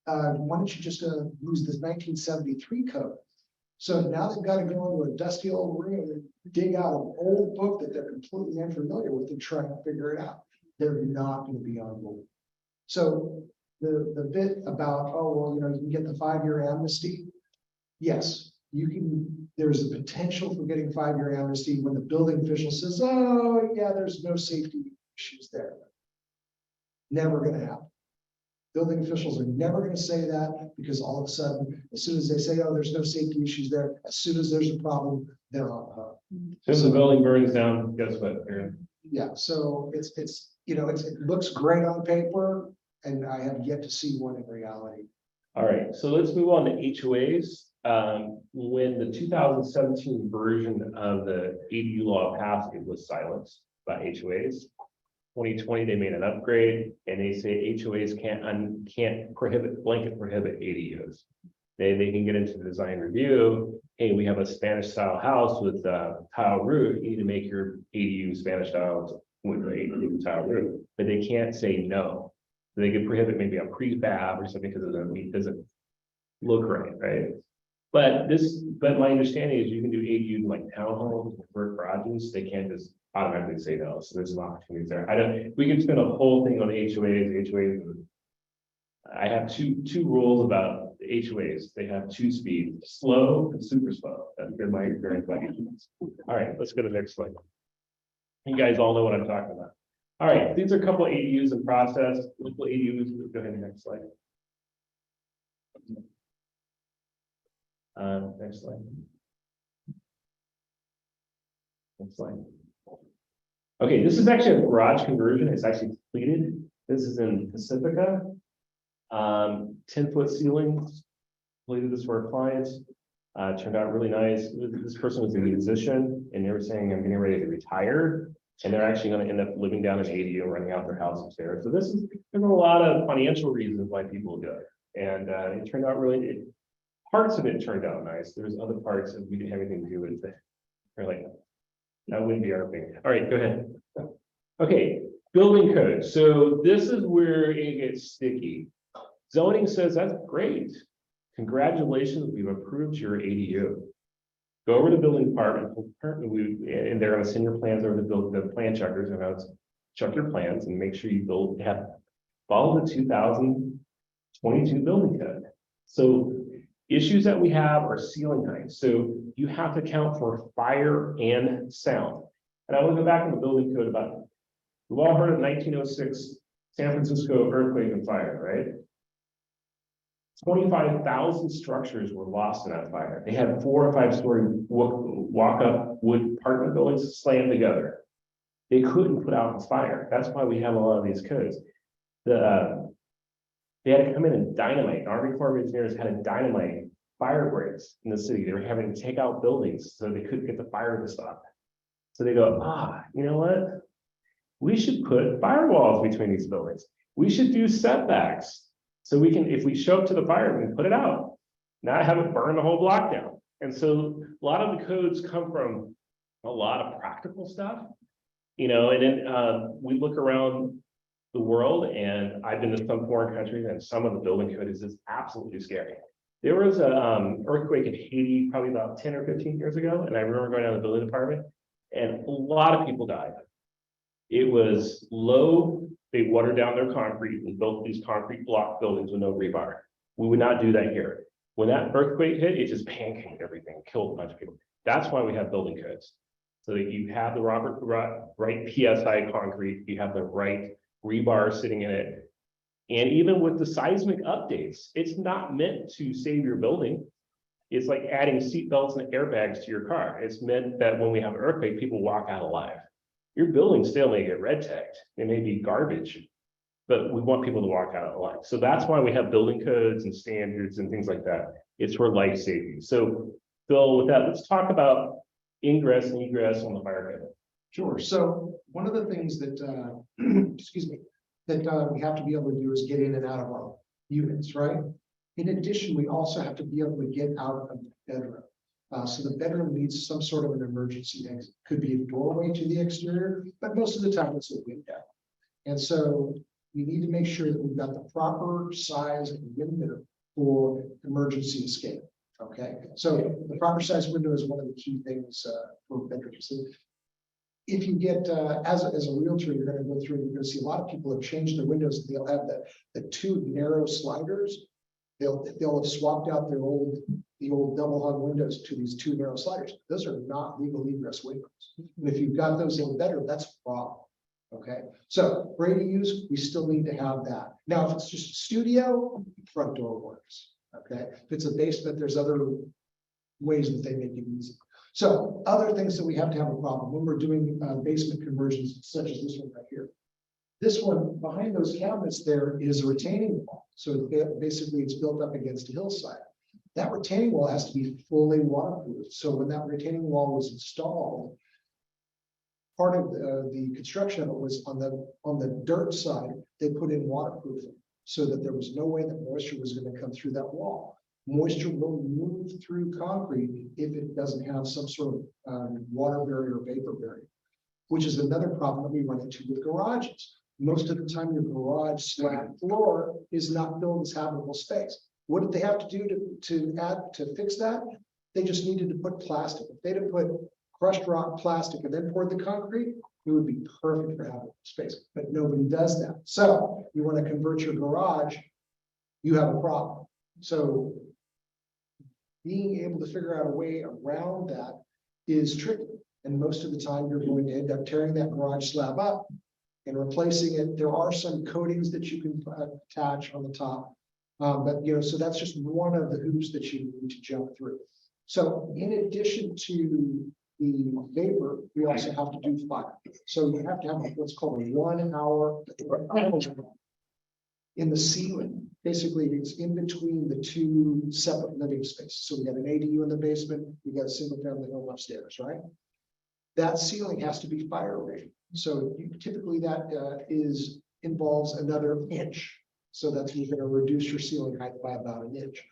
use this 1973 code? So now they've got to go into a dusty old room and dig out an old book that they're completely unfamiliar with and try to figure it out. They're not going to be on board. So the bit about, oh, well, you can get the 5-year amnesty. Yes, you can. There's a potential for getting 5-year amnesty when the building official says, oh, yeah, there's no safety issues there. Never going to happen. Building officials are never going to say that, because all of a sudden, as soon as they say, oh, there's no safety issues there, as soon as there's a problem, they're on hook. Since the building burns down, guess what, Aaron? Yeah, so it looks great on paper, and I have yet to see one in reality. All right, so let's move on to HOAs. When the 2017 version of the ADU law passed, it was silenced by HOAs. 2020, they made an upgrade, and they say HOAs can't blanket prohibit ADUs. They can get into the design review. Hey, we have a Spanish style house with tile roof. You need to make your ADU Spanish style with the ADU tile roof, but they can't say no. So they can prohibit maybe a prefab or something because it doesn't look right? But my understanding is you can do ADU like townhomes or garages. They can't just automatically say no. So there's some opportunities there. We can spend a whole thing on HOAs. I have two rules about HOAs. They have 2 speeds: slow and super slow. That's been my experience. All right, let's go to the next slide. You guys all know what I'm talking about. All right, these are a couple of ADUs in process. Local ADUs. Go ahead to the next slide. Next slide. Next slide. Okay, this is actually a garage conversion. It's actually completed. This is in Pacifica. 10-foot ceilings. Completed this for our clients. Turned out really nice. This person was a musician, and they were saying, I'm getting ready to retire. And they're actually going to end up living down in ADU and renting out their house upstairs. So there's a lot of financial reasons why people do it. And it turned out parts of it turned out nice. There's other parts that we didn't have anything to do with it. We're like, that wouldn't be our thing. All right, go ahead. Okay, building code. So this is where it gets sticky. Zoning says that's great. Congratulations, we've approved your ADU. Go over to the building department, and they're going to send your plans over to the plan checkers, and check your plans and make sure you have follow the 2022 building code. So issues that we have are ceiling height. So you have to account for fire and sound. And I want to go back in the building code about, we've all heard of 1906 San Francisco earthquake and fire, right? 25,000 structures were lost in that fire. They had 4 or 5 story walk-up wood apartment buildings slammed together. They couldn't put out the fire. That's why we have a lot of these codes. They had to come in and dynamite. Army Corps of Engineers had to dynamite fire breaks in the city. They were having to take out buildings so they couldn't get the fire to stop. So they go, you know what? We should put firewalls between these buildings. We should do setbacks. So we can, if we show up to the fire, we can put it out. Not have it burn the whole block down. And so a lot of the codes come from a lot of practical stuff, you know, and then we look around the world, and I've been to some foreign countries, and some of the building code is just absolutely scary. There was a earthquake in Haiti probably about 10 or 15 years ago, and I remember going down to the building department, and a lot of people died. It was low. They watered down their concrete and built these concrete block buildings with no rebar. We would not do that here. When that earthquake hit, it just pancaked everything, killed a bunch of people. That's why we have building codes. So that you have the right PSI concrete, you have the right rebar sitting in it. And even with the seismic updates, it's not meant to save your building. It's like adding seat belts and airbags to your car. It's meant that when we have an earthquake, people walk out alive. Your building still may get red tagged. It may be garbage, but we want people to walk out alive. So that's why we have building codes and standards and things like that. It's for life safety. So Phil, with that, let's talk about ingress and egress on the fire code. Sure. So one of the things that, excuse me, that we have to be able to do is get in and out of our units, right? In addition, we also have to be able to get out of the bedroom. So the bedroom needs some sort of an emergency exit. Could be a doorway to the exterior, but most of the time it's a window. And so we need to make sure that we've got the proper size window for emergency escape. Okay, so the proper size window is one of the key things for bedrooms. So if you get as a realtor, you're going to go through and you're going to see a lot of people have changed their windows. They'll have the 2 narrow sliders. They'll have swapped out the old double hung windows to these 2 narrow sliders. Those are not legal egress windows. And if you've got those in the bedroom, that's a problem. Okay, so for ADUs, we still need to have that. Now, if it's just a studio, front door works. Okay, if it's a basement, there's other ways that they make it easy. So other things that we have to have a problem when we're doing basement conversions, such as this one right here. This one behind those cabinets there is a retaining wall. So basically it's built up against a hillside. That retaining wall has to be fully waterproof. So when that retaining wall was installed, part of the construction of it was on the dirt side, they put in waterproofing so that there was no way that moisture was going to come through that wall. Moisture will move through concrete if it doesn't have some sort of water barrier or vapor barrier, which is another problem that we run into with garages. Most of the time, your garage slab floor is not built as habitable space. What did they have to do to fix that? They just needed to put plastic. If they'd have put crushed rock plastic and then poured the concrete, it would be perfect for habitable space, but nobody does that. So you want to convert your garage, you have a problem. So being able to figure out a way around that is tricky. And most of the time you're going to end up tearing that garage slab up and replacing it. There are some coatings that you can attach on the top. But you know, so that's just one of the hoops that you need to jump through. So in addition to the vapor, we also have to do fire. So you have to have what's called a 1 hour in the ceiling. Basically, it's in between the 2 separate living spaces. So we got an ADU in the basement, we got a single family home upstairs, right? That ceiling has to be fire rated. So typically that involves another inch. So that's you're going to reduce your ceiling height by about an inch.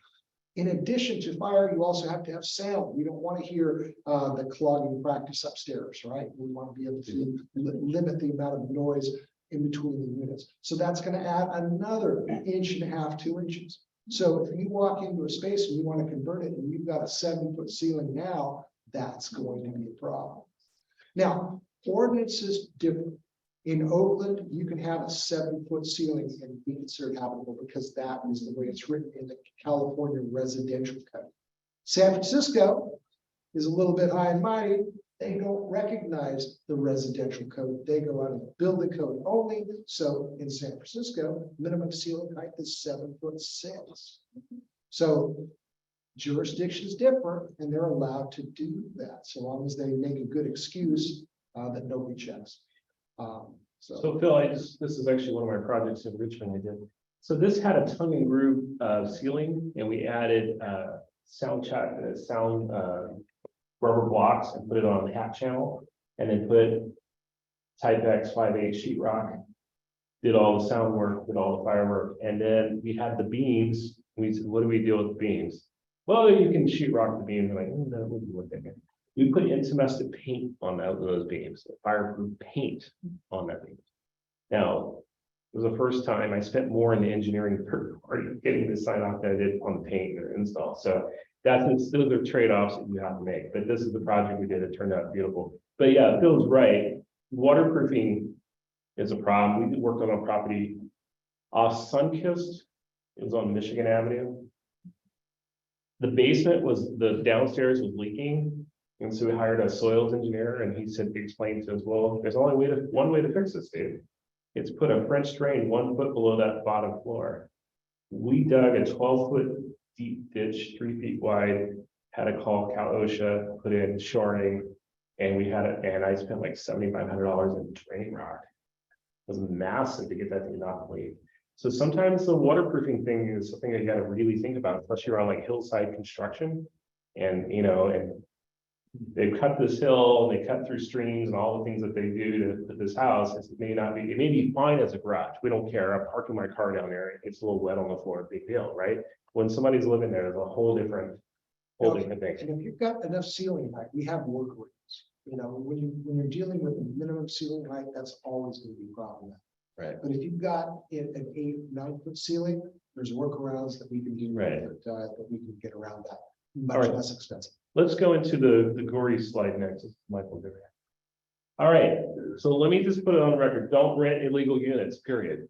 In addition to fire, you also have to have sound. We don't want to hear the clogging practice upstairs, right? We want to be able to limit the amount of noise in between the units. So that's going to add another 1.5 inches, 2 inches. So if you walk into a space and you want to convert it and you've got a 7-foot ceiling now, that's going to be a problem. Now, ordinances differ. In Oakland, you can have a 7-foot ceiling and be considered habitable because that is the way it's written in the California residential code. San Francisco is a little bit high and mighty. They don't recognize the residential code. They go out of the building code only. So in San Francisco, minimum ceiling height is 7'6". So jurisdictions differ and they're allowed to do that so long as they make a good excuse that nobody checks. So Phil, this is actually one of my projects in Richmond I did. So this had a tongue and groove ceiling and we added sound rubber blocks and put it on the hat channel and then put Type X 5/8 sheetrock, did all the sound work, did all the firework, and then we had the beams. We said, what do we do with the beams? Well, you can sheetrock the beams. I'm like, oh, no, we'll do what they can. We put intumescent paint on those beams, fireproof paint on that beam. Now, it was the first time I spent more in the engineering part of getting the sign off than I did on the paint or install. So those are trade-offs that you have to make. But this is the project we did. It turned out beautiful. But yeah, Phil's right. Waterproofing is a problem. We worked on a property off Sunkist. It was on Michigan Avenue. The basement was, the downstairs was leaking. And so we hired a soils engineer and he explained to us, well, there's only one way to fix this, dude. It's put a French drain 1 foot below that bottom floor. We dug a 12-foot deep ditch, 3 feet wide, had to call Cal OSHA, put in shoring, and and I spent like $7,500 in drain rock. It was massive to get that thing not leak. So sometimes the waterproofing thing is something that you got to really think about, especially around like hillside construction. And and they cut this hill, they cut through streams and all the things that they do to put this house. It may be fine as a garage. We don't care. I'm parking my car down there. It's a little wet on the floor, big deal, right? When somebody's living there, there's a whole different thing. And if you've got enough ceiling height, we have workarounds. When you're dealing with a minimum ceiling height, that's always going to be problematic. Right. But if you've got an 8-9 foot ceiling, there's workarounds that we can do Right. that we can get around that. All Much right. less expensive. Let's go into the gory slide next. Michael. All right, so let me just put it on record. Don't rent illegal units, period.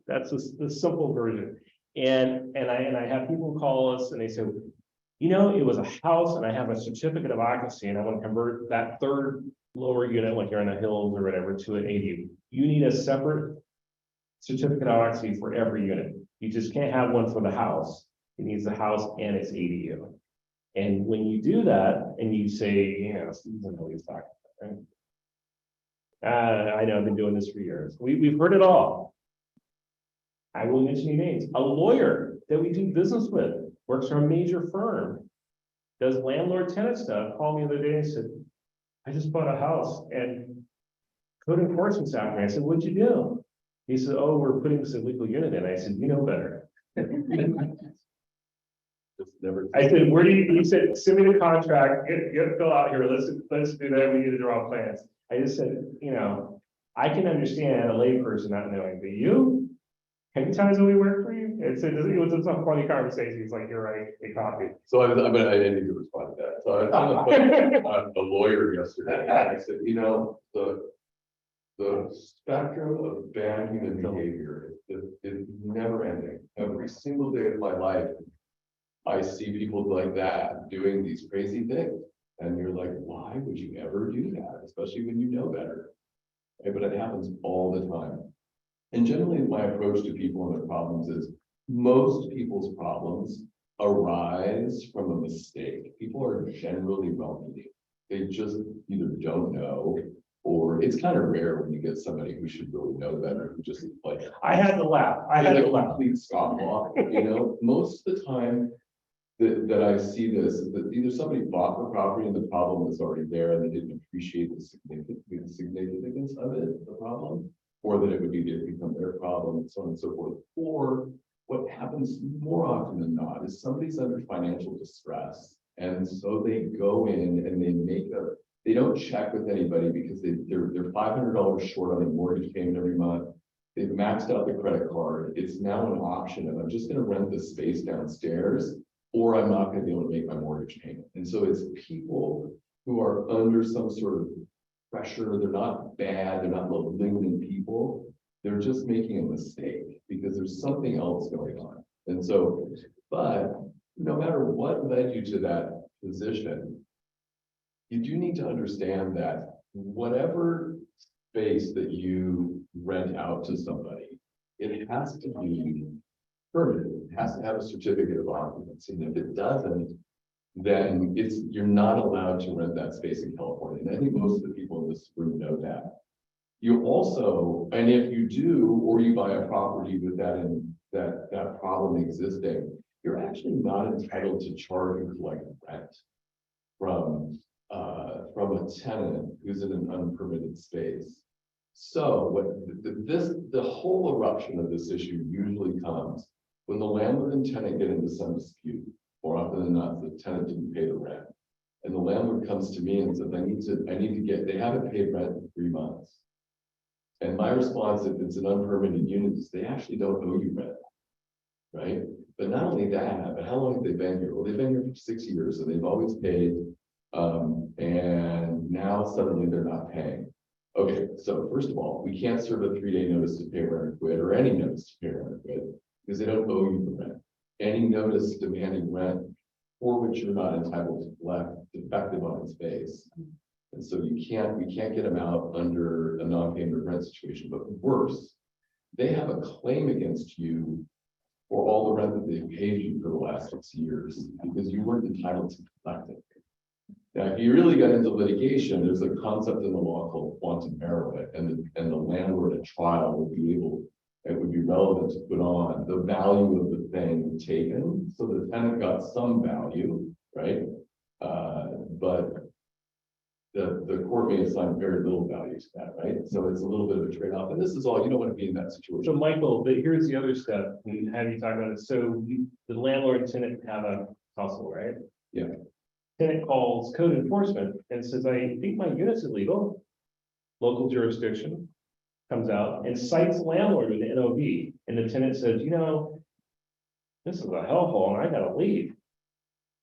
That's the simple version. And I have people call us and they say, it was a house and I have a certificate of occupancy and I want to convert that third lower unit, like you're in the hills or whatever, to an ADU. You need a separate certificate of occupancy for every unit. You just can't have one for the house. It needs the house and its ADU. And when you do that and you say, Susan always talking about, right? I know I've been doing this for years. We've heard it all. I won't mention any names. A lawyer that we do business with works for a major firm, does landlord tenant stuff, called me the other day and said, I just bought a house and code enforcement's after me. I said, what'd you do? He said, oh, we're putting this illegal unit in. I said, you know better. I said, where do he said, send me the contract, get Phil out here, let's do that, we need to draw plans. I just said, I can understand a layperson not knowing, but you, can you tell us how we work for you? It was a funny conversation, he's like, you're right, a copy. So I didn't even respond to that. So I was on a lawyer yesterday, and I said, the spectrum of bad human behavior is never ending. Every single day of my life, I see people like that doing these crazy things. And you're like, why would you ever do that? Especially when you know better. Right? But it happens all the time. And generally my approach to people and their problems is most people's problems arise from a mistake. People are generally well-meaning. They just either don't know, or it's kind of rare when you get somebody who should really know better, who just like, I had to laugh. I had to laugh. Complete scofflaw. Most of the time that I see this is that either somebody bought the property and the problem was already there and they didn't appreciate the significance of it, the problem, or that it would become their problem and so on and so forth. Or what happens more often than not is somebody's under financial distress. And so they go in and they don't check with anybody because they're $500 short on their mortgage payment every month. They've maxed out the credit card. It's now an option of I'm just going to rent the space downstairs, or I'm not going to be able to make my mortgage payment. And so it's people who are under some sort of pressure, they're not bad, they're not malignant people. They're just making a mistake because there's something else going on. And so, but no matter what led you to that position, you do need to understand that whatever space that you rent out to somebody, it has to be permitted. It has to have a certificate of occupancy. And if it doesn't, then you're not allowed to rent that space in California. And I think most of the people in this room know that. You also, and if you do, or you buy a property with that problem existing, you're actually not entitled to charge and collect rent from a tenant who's in an unpermitted space. So the whole eruption of this issue usually comes when the landlord and tenant get into some dispute. More often than not, the tenant didn't pay the rent. And the landlord comes to me and says, I need to get, they haven't paid rent in 3 months. And my response, if it's an unpermitted unit, is they actually don't owe you rent, right? But not only that, but how long have they been here? Well, they've been here for 6 years, so they've always paid. And now suddenly they're not paying. Okay, so first of all, we can't serve a 3-day notice to pay rent or quit, or any notice to pay rent or quit, because they don't owe you the rent. Any notice demanding rent for which you're not entitled to collect defective on its face. And so we can't get them out under a non-payment of rent situation. But worse, they have a claim against you for all the rent that they've paid you for the last 6 years because you weren't entitled to collect it. Now, if you really got into litigation, there's a concept in the law called quantum merit, and the landlord at trial would be able, it would be relevant to put on the value of the thing taken. So the tenant got some value, right? But the court may assign very little value to that, right? So it's a little bit of a trade-off. And this is all, you don't want to be in that So situation. Michael, but here's the other step, and have you talk about it? So the landlord and tenant have a tussle, right? Yeah. Tenant calls code enforcement and says, I think my unit's illegal. Local jurisdiction comes out and cites the landlord with the NOV, and the tenant says, you know, this is a hellhole and I gotta leave.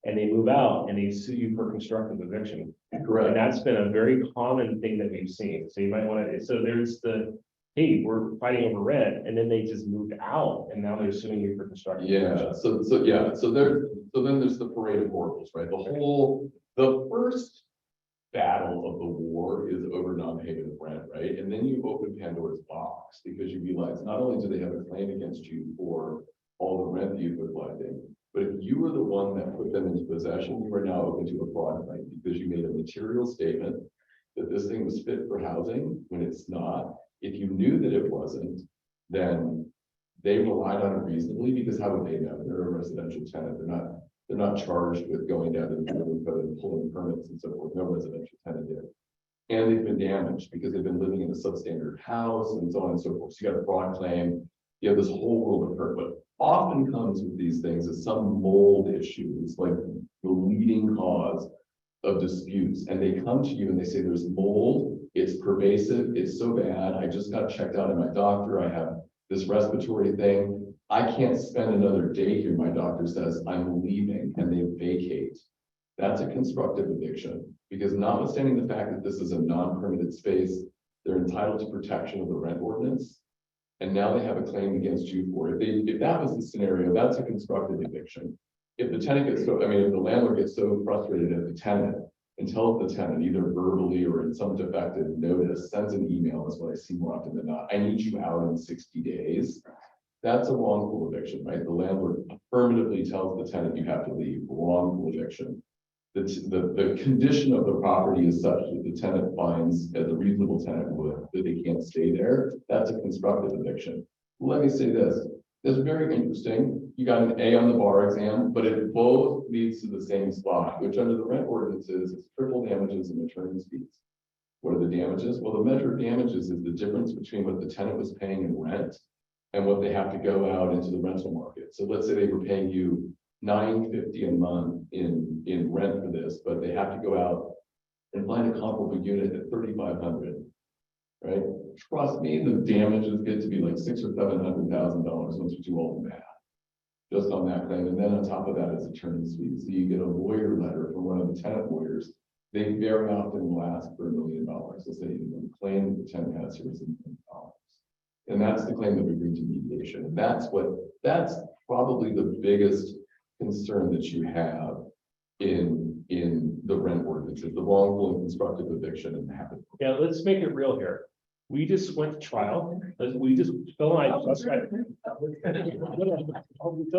And they move out and they sue you for constructive eviction. And Correct. that's been a very common thing that we've seen. So you might want to, so there's hey, we're fighting over rent, and then they just moved out and now they're suing you for constructive Yeah, eviction. so then there's the parade of horribles, right? The first battle of the war is over non-payment of rent, right? And then you open Pandora's box because you realize not only do they have a claim against you for all the rent that you've been collecting, but if you were the one that put them into possession, you are now open to a fraud claim because you made a material statement that this thing was fit for housing when it's not. If you knew that it wasn't, then they relied on it reasonably because how would they know? They're a residential tenant. They're not charged with going down to the building code and pulling permits and so forth. No residential tenant did. And they've been damaged because they've been living in a substandard house and so on and so forth. So you got a fraud claim. You have this whole world of hurt. What often comes with these things is some mold issue. It's like the leading cause of disputes. And they come to you and they say, there's mold. It's pervasive. It's so bad. I just got checked out at my doctor. I have this respiratory thing. I can't spend another day here. My doctor says I'm leaving, and they vacate. That's a constructive eviction because notwithstanding the fact that this is a non-permitted space, they're entitled to protection of the rent ordinance. And now they have a claim against you for it. If that was the scenario, that's a constructive eviction. If the tenant gets so, if the landlord gets so frustrated at the tenant and tells the tenant either verbally or in some defective notice, sends an email, is what I see more often than not, I need you out in 60 days. That's a wrongful eviction, right? The landlord affirmatively tells the tenant you have to leave, wrongful eviction. The condition of the property is such that the tenant finds, as a reasonable tenant would, that they can't stay there. That's a constructive eviction. Let me say this. This is very interesting. You got an A on the bar exam, but it both leads to the same spot, which under the rent ordinances is triple damages and attorney's fees. What are the damages? Well, the measure of damages is the difference between what the tenant was paying in rent and what they have to go out into the rental market. So let's say they were paying you $950 a month in rent for this, but they have to go out and find a comparable unit at $3,500, right? Trust me, the damages get to be like $600,000 or $700,000 once you do all the math, just on that claim. And then on top of that is attorney's fees. So you get a lawyer letter from one of the tenant lawyers they very often last for $1 million. Let's say the claim the tenant has here is $1 million. And that's the claim that we bring to mediation. And that's probably the biggest concern that you have in the rent ordinance, is the wrongful and constructive eviction and habit. Yeah, let's make it real here. We just went to trial. We just, Phil and I, Phil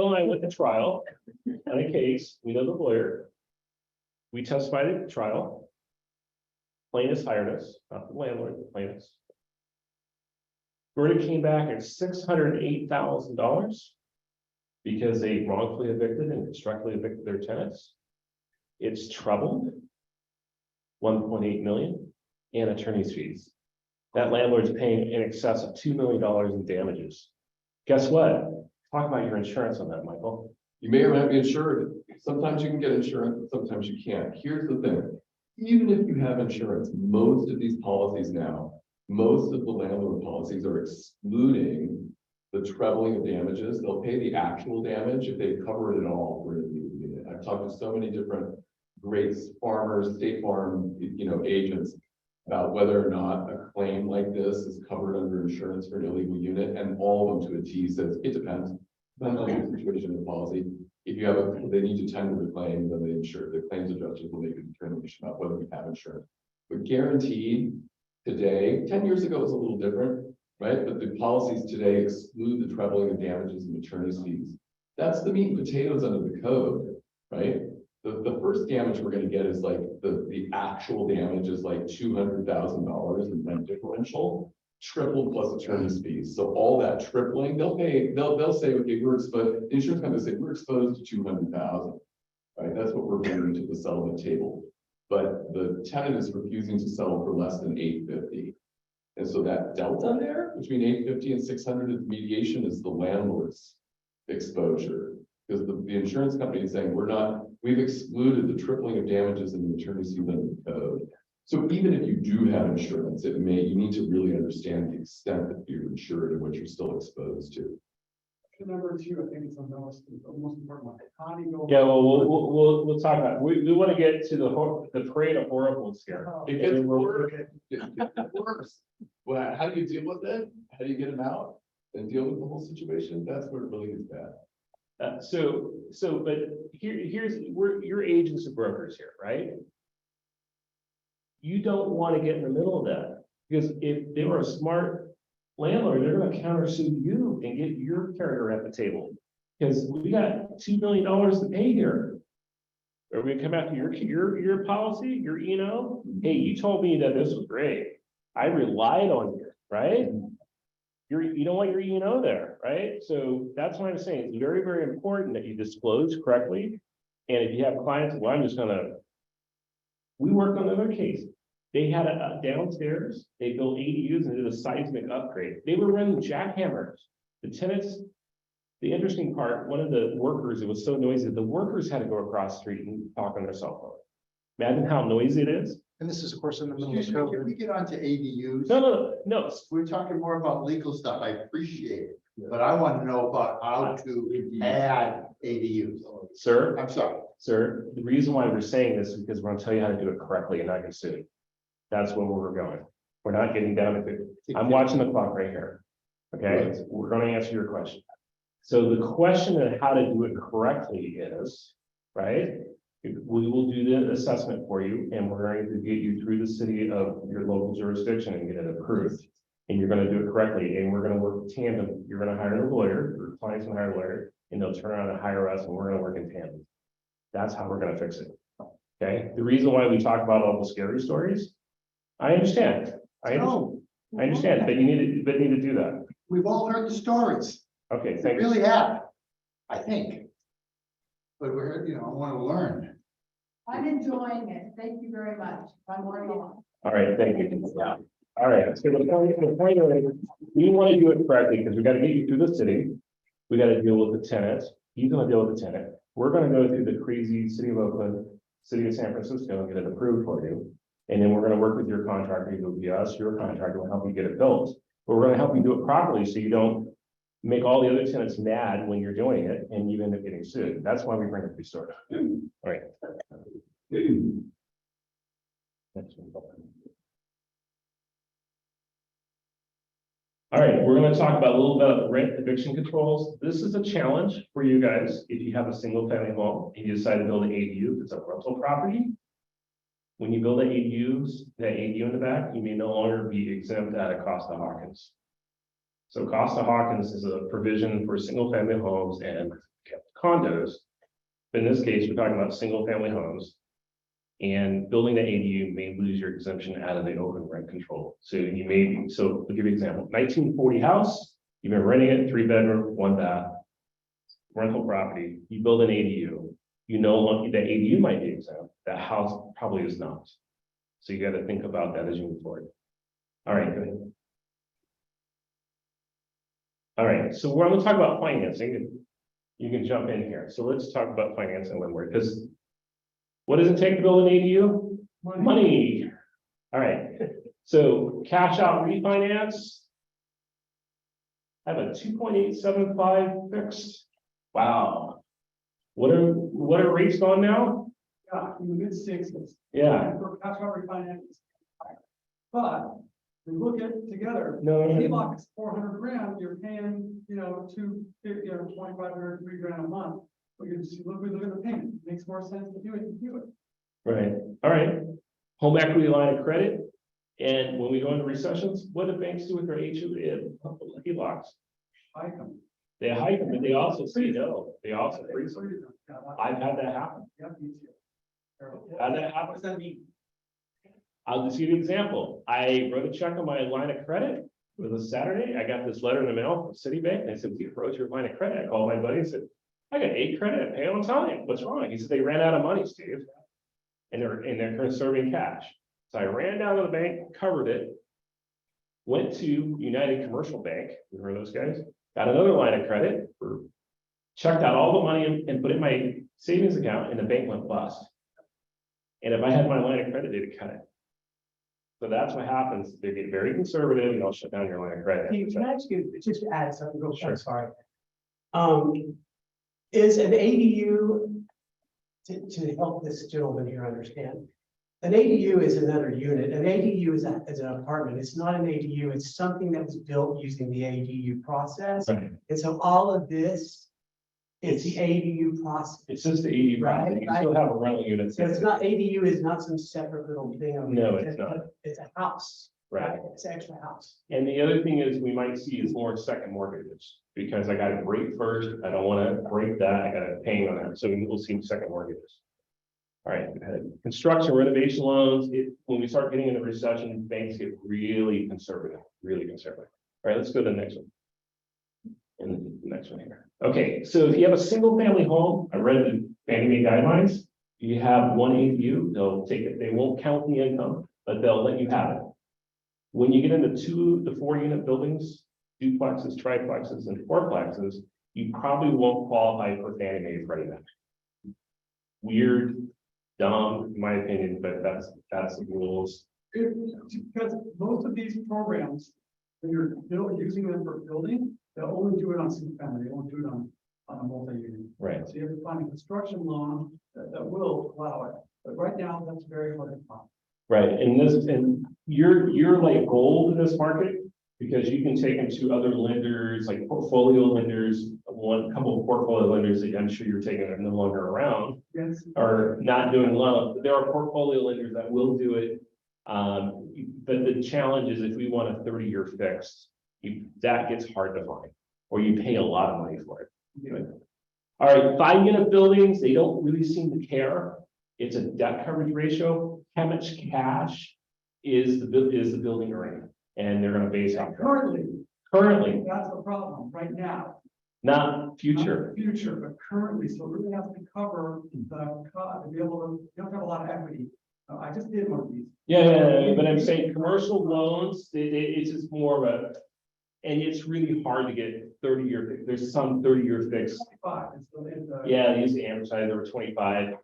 and I went to trial on a case. We know the lawyer. We testified at trial. Plaintiffs hired us, not the landlord, the plaintiffs. Verdict came back at $608,000 because they wrongfully evicted and constructively evicted their tenants. It's troubled. 1.8 million and attorney's fees. That landlord's paying in excess of $2 million in damages. Guess what? Talk about your insurance on that, Michael. You may or may not be insured. Sometimes you can get insurance, sometimes you can't. Here's the thing. Even if you have insurance, most of these policies now, most of the landlord policies are excluding the trebling of damages. They'll pay the actual damage if they cover it at all for the unit. I've talked to so many different great farmers, State Farm, agents about whether or not a claim like this is covered under insurance for an illegal unit, and all of them to a T says it depends. Depends on the situation in the policy. If you have they need to tender the claim, then the claims adjuster will make a determination about whether we have insurance. But guaranteed today, 10 years ago was a little different, right? But the policies today exclude the trebling of damages and attorney's fees. That's the meat and potatoes under the code, right? The first damage we're going to get is like the actual damage is like $200,000 in rent differential, triple plus attorney's fees. So all that tripling, they'll say, okay, we're exposed. The insurance company will say we're exposed to 200,000, right? That's what we're bringing to the settlement table. But the tenant is refusing to settle for less than 850. And so that delta there between 850 and 600 at mediation is the landlord's exposure. Because the insurance company is saying we've excluded the tripling of damages in the attorney's fee under the code. So even if you do have insurance, you need to really understand the extent that you're insured and what you're still exposed to. Number two, I think it's the most important one. How do you go? Yeah, well, we'll talk about it. We want to get to the parade of horribles here. It gets worse. It gets worse. Well, how do you deal with it? How do you get them out and deal with the whole situation? That's where it really is bad. But you're agents and brokers here, right? You don't want to get in the middle of that, because if they were a smart landlord, they're going to countersue you and get your carrier at the table, because we got $2 million to pay here. Are we come after your policy, your Hey, you told me that this was great. I relied on you, right? You don't want your there, right? So that's why I'm saying it's very, very important that you disclose correctly. And if you have clients, we worked on another case. They had a downstairs, they built ADUs and did a seismic upgrade. They were running jackhammers. The tenants, the interesting part, one of the workers, it was so noisy, the workers had to go across the street and talk on their cell phone. Imagine how noisy it is. And this is, of course, in the middle of Excuse me, can COVID. we get onto ADUs? No. We're talking more about legal stuff. I appreciate it, but I want to know about how to add ADUs. Sir, I'm sorry. Sir, the reason why we're saying this is because we're gonna tell you how to do it correctly and not get sued. That's where we're going. We're not getting down to it. I'm watching the clock right here. Okay, we're gonna answer your question. So the question of how to do it correctly is, right? We will do the assessment for you, and we're going to get you through the city of your local jurisdiction and get it approved. And you're gonna do it correctly, and we're gonna work in tandem. You're gonna hire a lawyer, your client's gonna hire a lawyer, and they'll turn around and hire us, and we're gonna work in tandem. That's how we're gonna fix it. Okay, the reason why we talk about all the scary stories, I understand. I understand, but you need to do that. We've all heard the stories. Okay, We thank you. really have, I think. But we're, I want to learn. I'm enjoying it. Thank you very much. I'm learning a lot. All right, thank you. Yeah. All right, so the point is, we want to do it correctly because we got to get you through the city. We got to deal with the tenant. He's going to deal with the tenant. We're going to go through the crazy city of Oakland, city of San Francisco, and get it approved for you. And then we're going to work with your contractor. It'll be us, your contractor will help you get it built. But we're going to help you do it properly so you don't make all the other tenants mad when you're doing it and you end up getting sued. That's why we bring up these stories. All right. Next one. All right, we're going to talk about a little bit of rent eviction controls. This is a challenge for you guys if you have a single family home and you decide to build an ADU, if it's a rental property. When you build an that ADU in the back, you may no longer be exempt out of Costa-Hawkins. So Costa-Hawkins is a provision for single family homes and condos. In this case, we're talking about single family homes. And building the ADU may lose your exemption out of the open rent control. So you may be, so I'll give you an example, 1940 house, you've been renting it, 3-bedroom, 1-bath, rental property, you build an ADU, you no longer, the ADU might be exempt, that house probably is not. So you got to think about that as you move forward. All right, go ahead. All right, so we're going to talk about financing. You can jump in here. So let's talk about financing when we're, because what does it take to build an ADU? Money. All right. So cash out refinance. I have a 2.875 fixed. Wow. What are rates on now? Yeah, in the mid-60s. Yeah. And for cash out refinance. But we look at it together. No. HELOC is 400 grand, you're paying, 2,500, $3 grand a month. We can just look at the payment. It makes more sense to do it, you do it. Right. All right. Home equity line of credit. And when we go into recessions, what do banks do with their HELOCs? Hike them. They hike them, but they also say no. They also freeze them. Freeze them. Yeah, I've had that happen. yeah, me too. How'd that happen? What's that mean? I'll just give you an example. I wrote a check on my line of credit. It was a Saturday. I got this letter in the mail from Citibank. They said, we froze your line of credit. I called my buddy and said, I got 8 credit, I pay on time. What's wrong? He said, they ran out of money, Steve. And they're conserving cash. So I ran down to the bank, covered it, went to United Commercial Bank, you heard those guys, got another line of credit, checked out all the money and put it in my savings account, and the bank went bust. And if I had my line of credit, they'd cut it. So that's what happens. They get very conservative and they'll shut down your line of credit. Can I ask you, just add something real quick, Sure. sorry. Is an ADU, to help this gentleman here understand, an ADU is another unit. An ADU is an apartment. It's not an ADU. It's something that was built using the ADU process. Right. And so all of this is the ADU process. It's just the ADU, Right, you still have a rental unit. So it's not, ADU is not some separate little thing. over No, there. it's not. It's a house. Right. It's an extra house. And the other thing is we might see is more second mortgages because I got to break first. I don't want to break that. I got to pay on that. So we'll see second mortgages. All right, go ahead. Construction renovation loans. When we start getting into recession, banks get really conservative, really conservative. All right, let's go to the next one. And the next one here. Okay, so if you have a single family home, I read the Fannie Mae guidelines. If you have one ADU, they'll take it. They won't count the income, but they'll let you have it. When you get into 2 to 4 unit buildings, duplexes, triplexes, and fourplexes, you probably won't qualify for Fannie Mae and Freddie Mac. Weird, dumb, in my opinion, but that's the rules. Because most of these programs, when you're using them for building, they'll only do it on single family, they won't do it on a multi-unit. Right. So you have to find a construction loan that will allow it, but right now, that's very hard to find. Right, and you're like gold in this market because you can take them to other lenders, like portfolio lenders. Couple of portfolio lenders that I'm sure you're taking are no longer around, Yes. are not doing well. There are portfolio lenders that will do it. But the challenge is if we want a 30-year fixed, that gets hard to find, or you pay a lot of money for it. All right, 5 unit buildings, they don't really seem to care. It's a debt coverage ratio. How much cash is the building earning? And they're going to base on Currently, that's the problem, right now. not future. Not future, but currently, so it really has to cover the cost, to be able to, you don't have a lot of equity. I just did one of these. Yeah, but I'm saying commercial loans, it's just more of a, and it's really hard to get 30-year. There's some 30-year fixed. 25 is the. Yeah, they used to amortize over 25.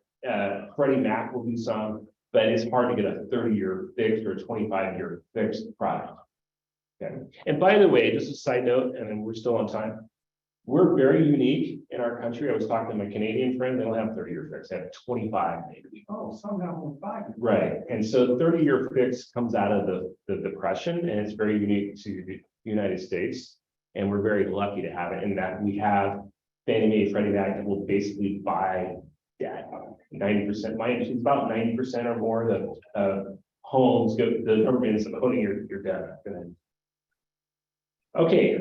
Freddie Mac will do some, but it's hard to get a 30-year fixed or a 25-year fixed product. Okay. And by the way, just a side note, and then we're still on time. We're very unique in our country. I was talking to my Canadian friend, they don't have 30-year fix, they have 25 maybe. Oh, some have only 5. Right, and so the 30-year fix comes out of the depression, and it's very unique to the United States. And we're very lucky to have it in that we have Fannie Mae, Freddie Mac that will basically buy debt. 90%, it's about 90% or more the homes go, the government is owning your debt. Okay,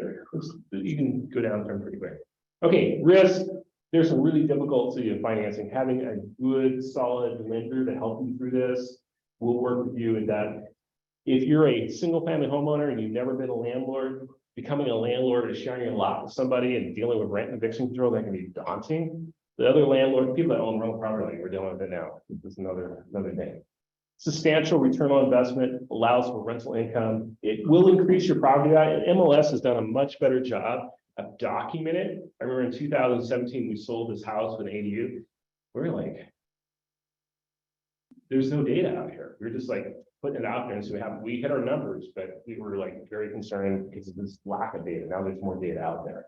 you can go down from pretty quick. Okay, risk. There's some really difficulty in financing. Having a good, solid lender to help you through this will work with you in that. If you're a single family homeowner and you've never been a landlord, becoming a landlord is sharing a lot with somebody and dealing with rent and eviction control, that can be daunting. The other landlord, people that own rental property, we're dealing with it now. This is another thing. Substantial return on investment allows for rental income. It will increase your property value. MLS has done a much better job of documenting it. I remember in 2017, we sold this house with an ADU. We're like, there's no data out here. We're just like putting it out there. And so we hit our numbers, but we were like very concerned because of this lack of data. Now there's more data out there.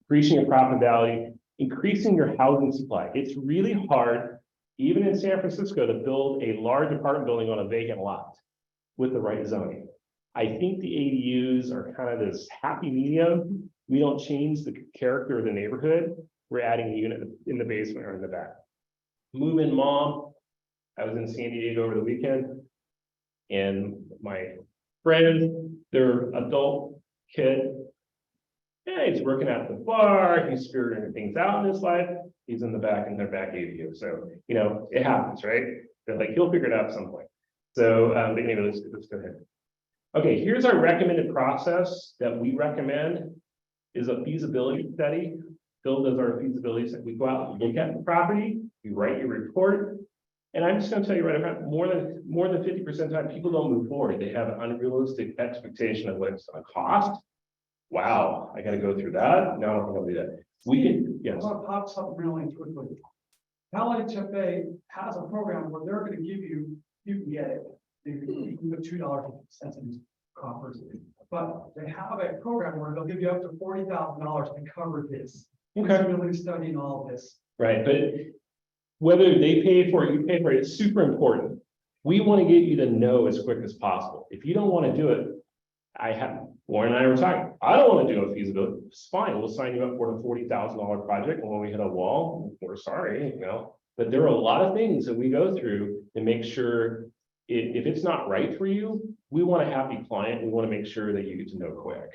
Increasing your profit value, increasing your housing supply. It's really hard, even in San Francisco, to build a large apartment building on a vacant lot with the right zoning. I think the ADUs are kind of this happy medium. We don't change the character of the neighborhood. We're adding a unit in the basement or in the back. Move-in mom. I was in San Diego over the weekend, and my friend, their adult kid, yeah, he's working at the bar, he's figuring things out in his life, he's in the back in their back ADU. So, you know, it happens, right? They're like, he'll figure it out at some point. So, but anyway, let's go ahead. Okay, here's our recommended process that we recommend is a feasibility study. Phil does our feasibility study. We go out and look at the property, we write your report. And I'm just going to tell you right now, more than 50% of the time, people don't move forward. They have an unrealistic expectation of what it's going to cost. Wow, I got to go through that. No, I don't think I'll do that. We can, yes. I want to pop something really quickly. LHFA has a program where they're going to give you can get it. You can put $2.50 in coffers. But they have a program where they'll give you up to $40,000 to cover this. Okay. Feasibility study and all of this. Right, but whether they pay for it, you pay for it, it's super important. We want to get you to know as quick as possible. If you don't want to do it, Warren and I were talking, I don't want to do a feasibility. It's fine, we'll sign you up for a $40,000 project, and when we hit a wall, we're sorry, you know. But there are a lot of things that we go through to make sure if it's not right for you, we want a happy client. We want to make sure that you get to know quick.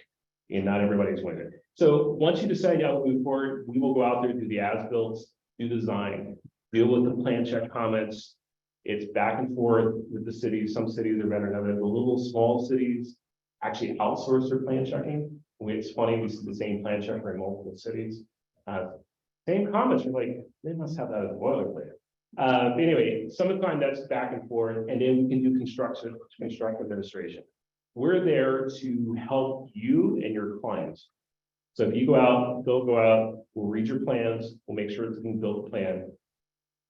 And not everybody's winning. So once you decide how to move forward, we will go out there, do the as-built, do the design, deal with the plan check comments. It's back and forth with the cities. Some cities are better than others. The little small cities actually outsource their plan checking. It's funny, we see the same plan checker in multiple cities. Same comments, you're like, they must have that as boilerplate. Anyway, some of the time that's back and forth, and then we can do construct administration. We're there to help you and your clients. So if you go out, they'll go out, we'll read your plans, we'll make sure it's being built a plan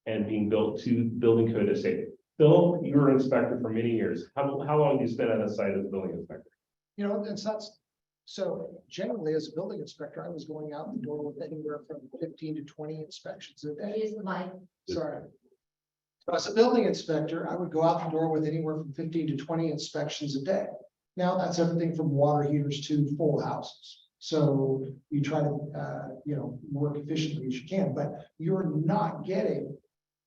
and being built to building code as safe. Phil, you were an inspector for many years. How long do you spend on the site as a building inspector? You know, it's not, so generally as a building inspector, I was going out the door with anywhere from 15 to 20 inspections a day. Use the mic. Sorry. So as a building inspector, I would go out the door with anywhere from 15 to 20 inspections a day. Now that's everything from water heaters to full houses. So you try to, you know, work efficiently as you can, but you're not getting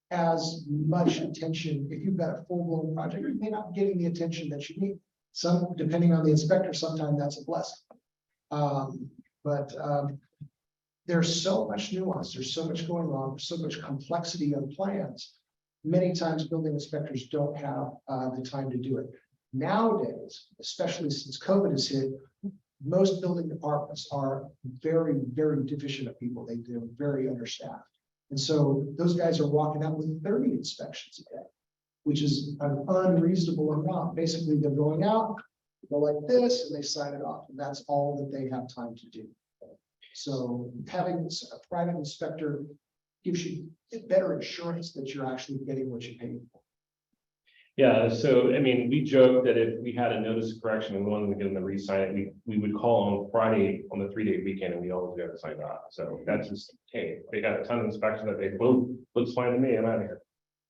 as much attention. If you've got a full-blown project, you may not be getting the attention that you need. Some, depending on the inspector, sometimes that's a blessing. There's so much nuance, there's so much going on, there's so much complexity on plans. Many times building inspectors don't have the time to do it. Nowadays, especially since COVID has hit, most building departments are very, very deficient of people. They're very understaffed. And so those guys are walking out with 30 inspections a day, which is an unreasonable amount. Basically, they're going out, go like this, and they sign it off. And that's all that they have time to do. So having a private inspector gives you better assurance that you're actually getting what you paid for. Yeah, so I mean, we joke that if we had a notice of correction and we wanted to get them to re-sign it, we would call on Friday on the 3-day weekend and we always got to sign it off. So that's just, hey, they got a ton of inspections that day. Boom, looks fine to me. I'm out of here.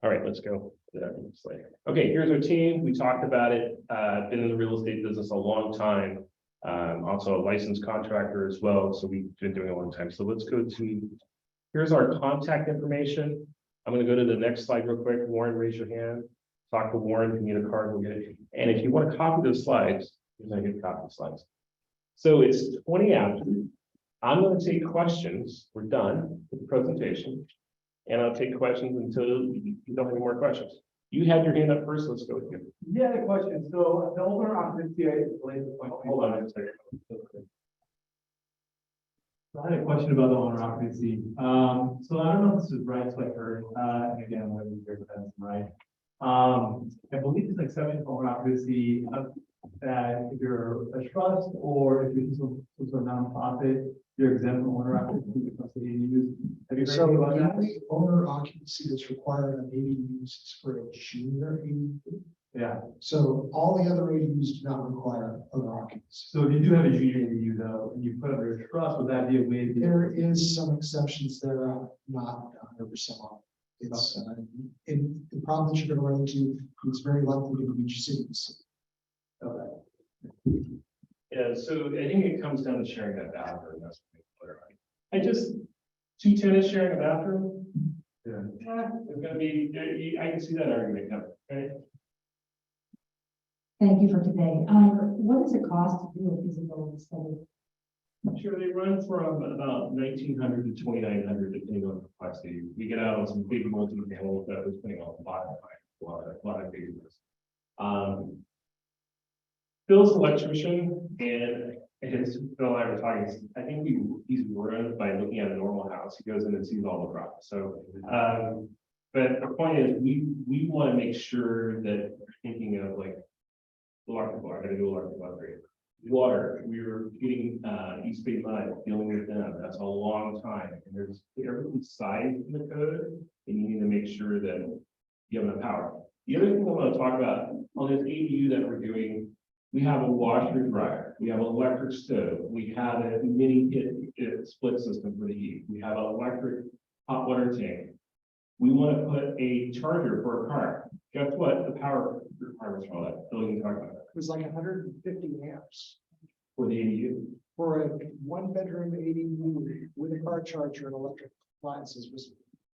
All right, let's go. to that next slide. Okay, here's our team. We talked about it. Been in the real estate business a long time. Also a licensed contractor as well. So we've been doing it a long time. So let's go to, here's our contact information. I'm going to go to the next slide real quick. Warren, raise your hand. Talk to Warren, if you need a card, we'll get it. And if you want to copy those slides, you're going to get a copy of the slides. So it's 20 after. I'm going to take questions. We're done with the presentation. And I'll take questions until you don't have any more questions. You had your hand up first. Let's go with you. Yeah, the question. So the owner occupancy rate is Hold on a second. I had a question about the owner occupancy. So I don't know if this is right, so I heard, and again, whether you're right. I believe it's like 70 owner occupancy, that if you're a trust or if you're some sort of nonprofit, you're exempt from owner occupancy because of ADUs. Have you heard So anything the about that? only owner occupancy that's required on ADUs is for a junior ADU. Yeah. So all the other ADUs do not require owner occupancy. So if you do have a junior ADU though, and you put up your trust, would that be a way to? There is some exceptions there, not 100% on. It's, in the problem that you're going to run into, it's very likely to be each cities. Okay. Yeah, so I think it comes down to sharing that bathroom. That's what I just 2 tenants sharing a bathroom. Yeah. It's gonna be. I can see that argument coming. Right? Thank you for today. What does it cost to do a feasibility study? Sure, they run from about 1,900 to 2,900, depending on the complexity. We get out on some big multi-panels that was putting on a lot of figures. Phil's an electrician, and Phil and I were talking. I think he's ruined by looking at a normal house. He goes in and sees all the problems. So, but the point is, we want to make sure that we're thinking of like electrical. I'm going to do electrical upgrade. Water, we were getting East Bay Line, dealing with them. That's a long time. And there's everything's sized in the code, and you need to make sure that you have enough power. The other thing I want to talk about on this ADU that we're doing, we have a washer and dryer, we have an electric stove, we have a mini split system for the heat, we have an electric hot water tank. We want to put a charger for a car. Guess what? The power requirements for all that. Phil, you can talk about that. It was like 150 amps For the ADU. for a 1-bedroom ADU with a car charger and electric appliances was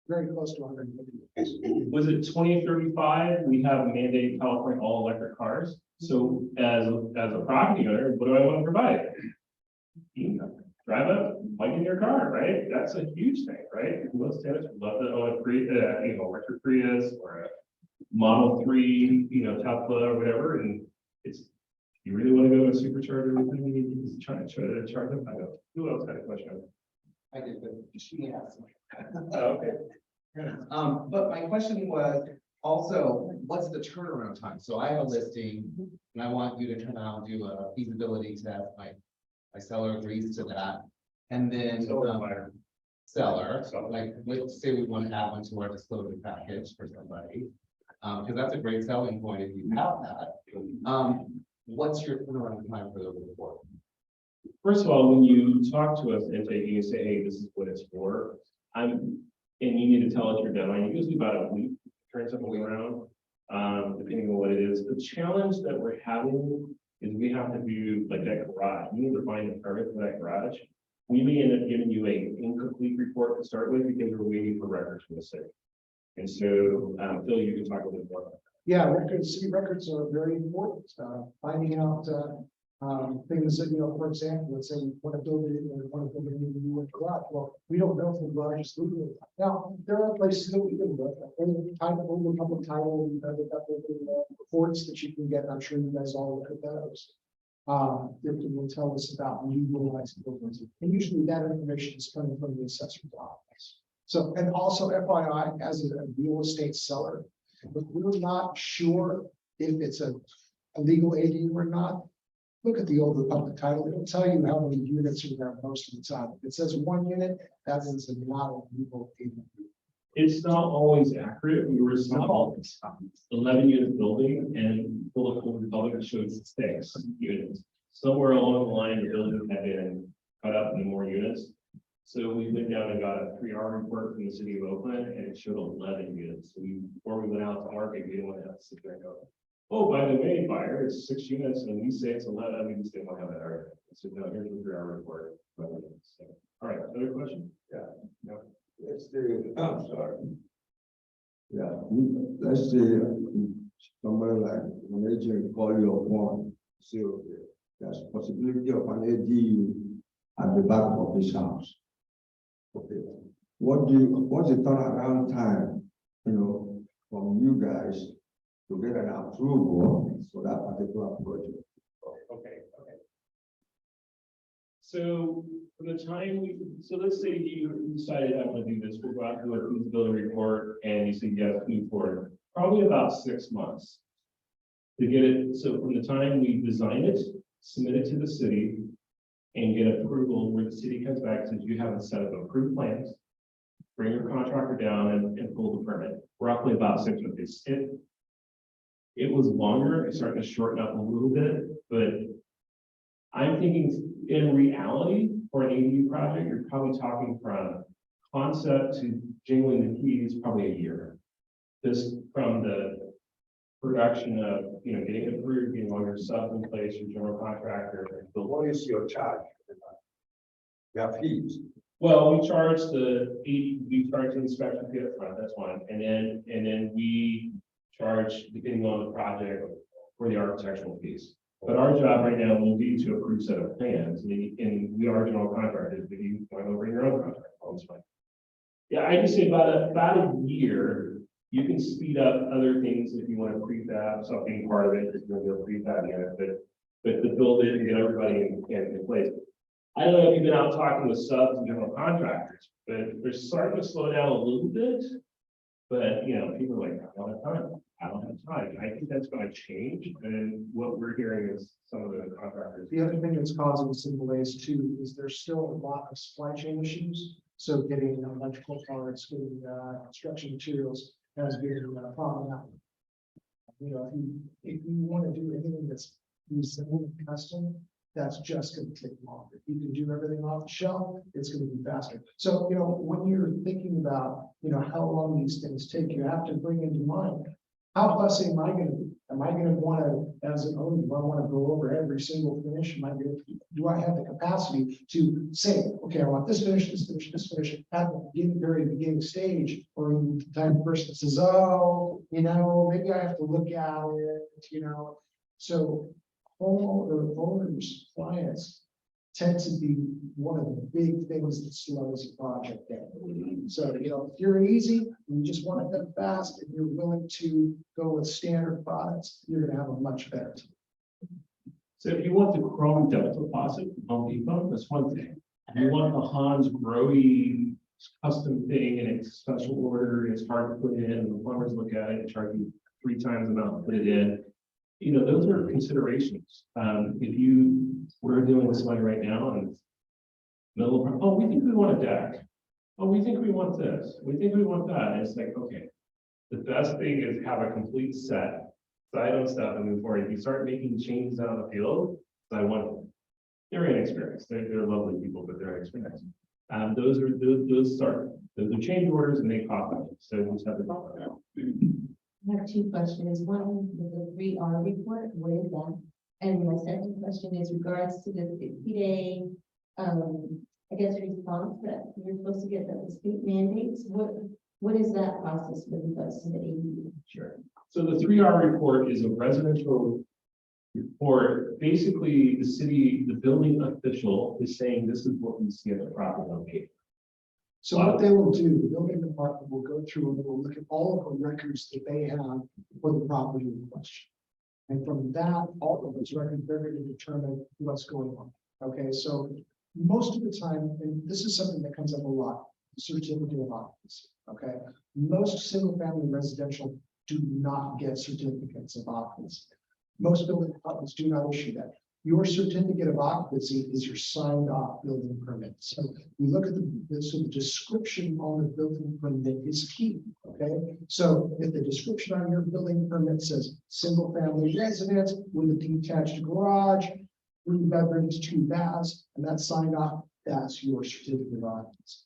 very close to 150 amps. Was it 2035? We have mandated California all electric cars. So as a property owner, what do I want to provide? You know, drive up, plug in your car, right? That's a huge thing, right? Most tenants would love to own a electric Prius or a Model 3, Tesla or whatever. And it's, you really want to go to a supercharger with them, you need to try to charge them. I know. Who else had a question? I did, but she asked. Oh, okay. But my question was also, what's the turnaround time? So I have a listing and I want you to turn out and do a feasibility test. My seller agrees to that. And then seller, like, let's say we want to add one to our disclosure package for somebody. Because that's a great selling point if you have that. What's your turnaround time for the report? First of all, when you talk to us and you say, hey, this is what it's for, and you need to tell us your deadline, usually about a week, turn something around, depending on what it is. The challenge that we're having is we have to do like that garage. We need to find a permit for that garage. We may end up giving you an incomplete report to start with because we're waiting for records from the city. And so, Phil, you can talk a little bit more about that. Yeah, city records are very important. Finding out things that, for example, let's say we want to build it, want to build a new garage. Well, we don't know if the garage is legal. Now, there are places that we can look at. Over public title, reports that you can get. I'm sure you guys all look at those. That will tell us about legalizing buildings. And usually that information is coming from the assessor's office. So, and also FYI, as a real estate seller, if we're not sure if it's a legal ADU or not, look at the older public title. It'll tell you how many units are there most of the time. If it says 1 unit, that is not a legal ADU. It's not always accurate. We were small, 11-unit building and full of Republic that showed 6 units. Somewhere along the line, the building had been cut up into more units. So we went down and got a 3R report from the city of Oakland and it showed 11 units. So before we went out to market, we didn't want to have to sit there and go, oh, by the way, fire, it's 6 units and we say it's 11. We just didn't want to have that argument. So no, here's the 3R report. So, all right, other question? Yeah. No. Let's say, I'm sorry. Yeah, let's say somebody like an agent call you upon, say, okay, there's possibility of an ADU at the back of his house. Okay, what's the turnaround time, from you guys to get an approval for that particular project? Okay. So from the time let's say you decided I want to do this, we'll go out and do a feasibility report and you say, yes, move forward. Probably about 6 months to get it. So from the time we design it, submit it to the city and get approval where the city comes back and says, you have a set of approved plans, bring your contractor down and pull the permit. Roughly about 6 months. It was longer. It's starting to shorten up a little bit, but I'm thinking in reality, for an ADU project, you're probably talking from concept to jingling the keys, probably a year. Just from the production of, getting it approved, getting all your subs in place, your general contractor. What is your charge? You have fees. Well, we charge the inspection fee up front, that's one. And then we charge, depending on the project, for the architectural fees. But our job right now will be to approve set of plans, and we are general contractors, but you want to bring your own contract, all this fine. Yeah, I just say about a year, you can speed up other things if you want to prefab something part of it, if you're going to prefab it, but to build it and get everybody in place. I don't know if you've been out talking with subs and general contractors, but they're starting to slow down a little bit. But people are like, I don't have time. I don't have time. I think that's going to change. And what we're hearing is some of the contractors. The other thing that's causing some delays too, is there's still a lot of supply chain issues. So getting electrical parts, getting construction materials has been problematic. If you want to do anything that's simple and custom, that's just going to take longer. If you can do everything off the shelf, it's going to be faster. So, when you're thinking about, how long these things take, you have to bring into mind, how fussy am I going to be? Am I going to want to, as an owner, do I want to go over every single finish? Do I have the capacity to say, okay, I want this finish, this finish, this finish at the very beginning stage, or the type of person that says, oh, maybe I have to look at it, So owners, clients tend to be one of the big things that slows a project down. So, if you're easy, and you just want it done fast, and you're willing to go with standard products, you're gonna have a much better time. So if you want the chrome Delta faucet from Home Depot, that's one thing. If you want the Hans Grohe custom thing and it's special order, and it's hard to put in, and the plumbers look at it and charge you 3 times the amount to put it in. Those are considerations. We're dealing with somebody right now and we think we want a deck. Oh, we think we want this. We think we want that. And it's like, okay, the best thing is have a complete set, side on stuff and move forward. If you start making changes out of the field, they're inexperienced. They're lovely people, but they're inexperienced. Those are change orders and they cost money. So we just have to. I have 2 questions. One, the 3R report, what is that? And my second question is regards to the 60-day, response that you're supposed to get the state mandates. What is that process with regards to the ADU? Sure. So the 3R report is a residential report. Basically, the building official is saying this is what we see at the property on paper. So what they will do, the building department will go through and they will look at all of the records that they have for the property in question. And from that, all of those records, they're going to determine what's going on. Okay, so most of the time, and this is something that comes up a lot, certificate of occupancy. Okay, most single-family residential do not get certificates of occupancy. Most building departments do not issue that. Your certificate of occupancy is your signed off building permit. So we look at so the description on the building permit is key, okay? So if the description on your building permit says single family residence with a detached garage, 3 bedrooms, 2 baths, and that's signed off, that's your certificate of occupancy.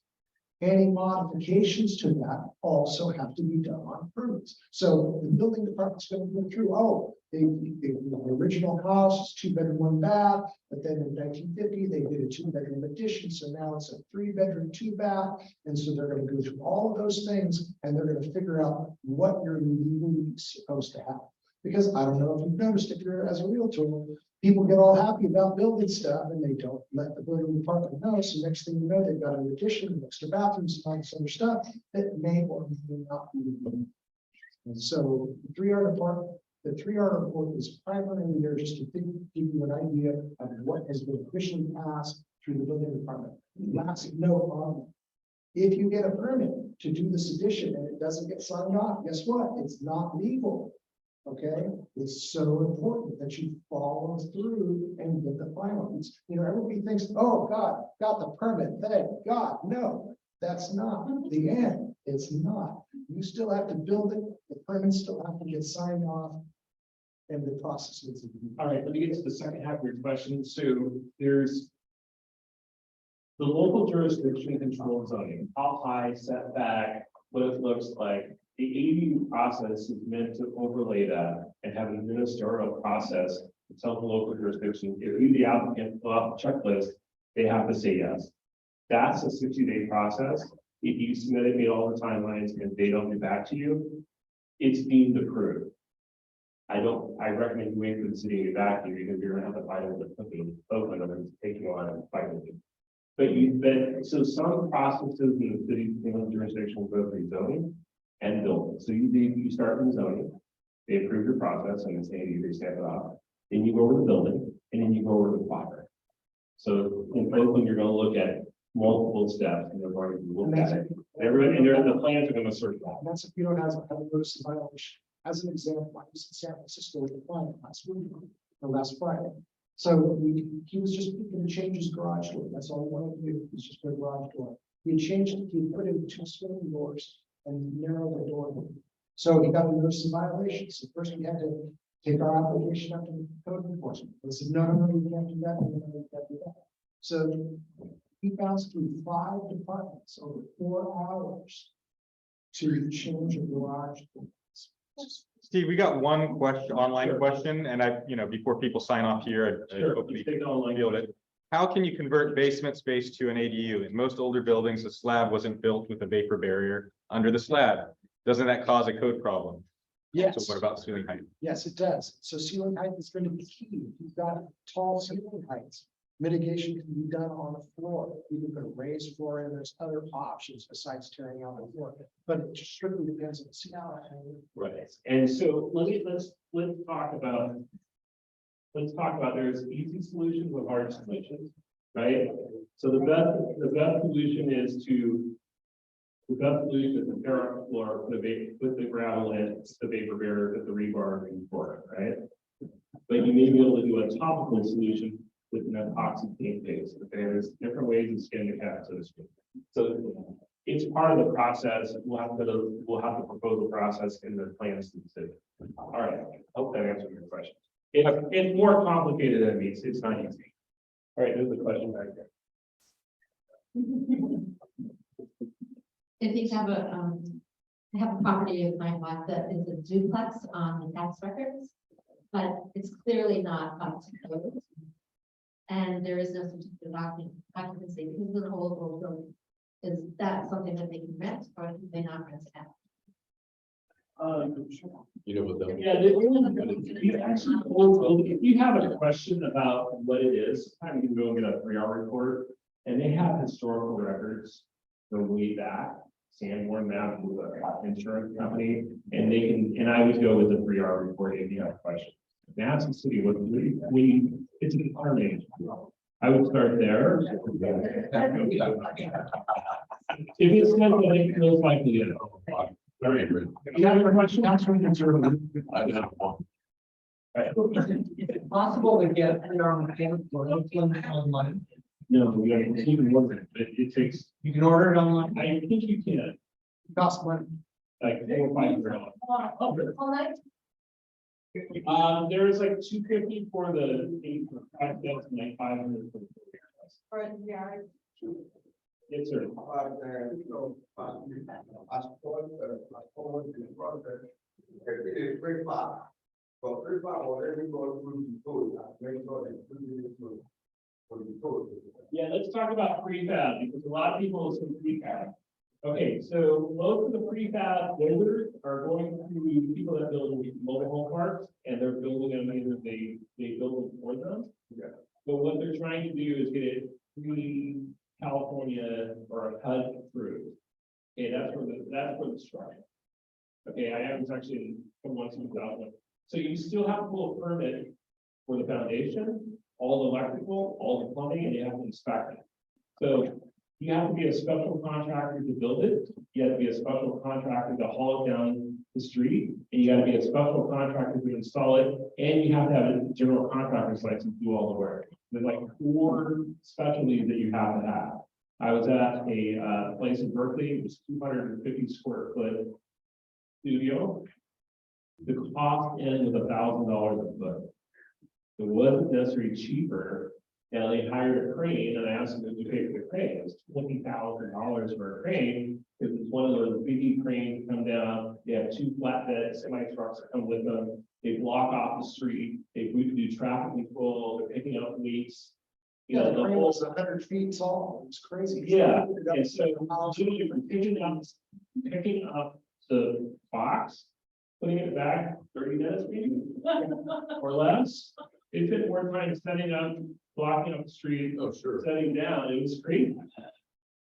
Any modifications to that also have to be done on permits. So the building department's going to go through, the original house is 2 bedroom, 1 bath, but then in 1950, they did a 2 bedroom addition. So now it's a 3 bedroom, 2 bath. And so they're going to go through all of those things and they're going to figure out what you're legally supposed to have. Because I don't know if you've noticed, if you're as a realtor, people get all happy about building stuff and they don't let the building department know. So next thing you know, they've got an addition, an extra bathrooms, all this other stuff that may or may not be. And so the 3R report is primarily there just to give you an idea of what has been officially passed through the building department. Last note on if you get a permit to do this addition and it doesn't get signed off, guess what? It's not legal. Okay, it's so important that you follow through and get the final. Everybody thinks, oh God, got the permit, thank God. No, that's not the end. It's not. You still have to build it, the permits still have to get signed off, and the process needs to be. All right, let me get to the second half of your question. So there's the local jurisdiction control zoning, how high setback, what it looks like. The ADU process is meant to overlay that and have a ministerial process to tell the local jurisdiction, if you, the applicant, fill out the checklist, they have to say yes. That's a 60-day process. If you submit it, meet all the timelines, and they don't get back to you, it's deemed approved. I recommend you wait for the city to get back to you because you're gonna have to fight over the cooking open and taking a lot of fighting. But so some processes in the city jurisdiction will go through zoning and building. So you start from zoning, they approve your process and they stamp it off. Then you go over the building and then you go over the fire. So in both of them, you're going to look at multiple steps and they're going to look at it. Everybody, and the plans are going to search that. That's if you don't have a notice of violation. As an example, I was in San Francisco with a client last week or last Friday. So he was just going to change his garage door. That's all he wanted to do. Was just put a garage door. He changed it. He put in 2 swing doors and narrow the door. So he got a notice of violation. So first we had to take our application up to code enforcement. They said, no, you can't do that. You can't do that. So he bounced through 5 departments over 4 hours to change a garage door. Steve, we got one question, online question, and before people sign off here, I hope we field it. How can you convert basement space to an ADU? In most older buildings, the slab wasn't built with a vapor barrier under the slab. Doesn't that cause a code problem? Yes. So what about ceiling height? Yes, it does. So ceiling height is going to be key. If you've got tall ceiling heights, mitigation can be done on the floor. You can put a raised floor in. There's other options besides tearing out the floor, but it just strictly depends on the ceiling height. Right. And so let's talk about there's easy solutions with hard solutions, right? So the best solution is to tear up the floor, put the gravel in, the vapor barrier, put the rebar in for it, right? But you may be able to do a topical solution with an epoxy paint base. Okay, there's different ways of skinning the cat, so to speak. So it's part of the process. We'll have to propose a process in the plans to the city. All right, I hope that answers your question. It's more complicated than it means. It's not easy. All right, there's a question back there. If you have a property of my wife that is a duplex on the tax records, but it's clearly not up to code. And there is no certificate of occupancy because of the whole old building. Is that something that they can rent or can they not rent it out? Yeah, if you have a question about what it is, you can go and get a 3R report, and they have historical records go way back. Sanborn map with an insurance company, and I would go with the 3R report if you have a question. Madison City, it's an environment. I would start there. If it's not, I think most likely it. All right. You have a question? I have one. Is it possible to get our mechanic for Oakland online? No, we got to even more, it takes, You can order it online. I think you can, Cost money. like $4 or $5. There's like $250 for the 8 for 5 cents and like 500 for the 4 cents. For the yard. Yes, sir. Yeah, let's talk about prefab because a lot of people say prefab. Okay, so most of the prefab builders are going to people that build mobile home parks and they're building them either they build them for them. But what they're trying to do is get it California or HUD approved. Okay, that's where the struggle. Okay, I was actually from once in one. So you still have to pull a permit for the foundation, all the electrical, all the plumbing, and you have to inspect it. So you have to be a special contractor to build it. You have to be a special contractor to haul it down the street, and you got to be a special contractor to install it, and you have to have a general contractor's license to do all the work. There's like 4 specialties that you have to have. I was at a place in Berkeley, it was 250 square foot studio. The cost end was $1,000 a foot. It wasn't necessarily cheaper. And they hired a crane, and I asked them to pay for the crane. It was $20,000 for a crane. Because it's one of those biggie cranes come down. They have 2 flatbed semi trucks that come with them. They block off the street. They do traffic control. They're picking up leaks. You know, Yeah, the the crane whole. was 100 feet tall. It's crazy. Yeah, and so Julie, from picking up the box, putting it back 30 minutes maybe, or less. It took more time setting up, blocking up the street, Oh, sure. setting down, it was crazy.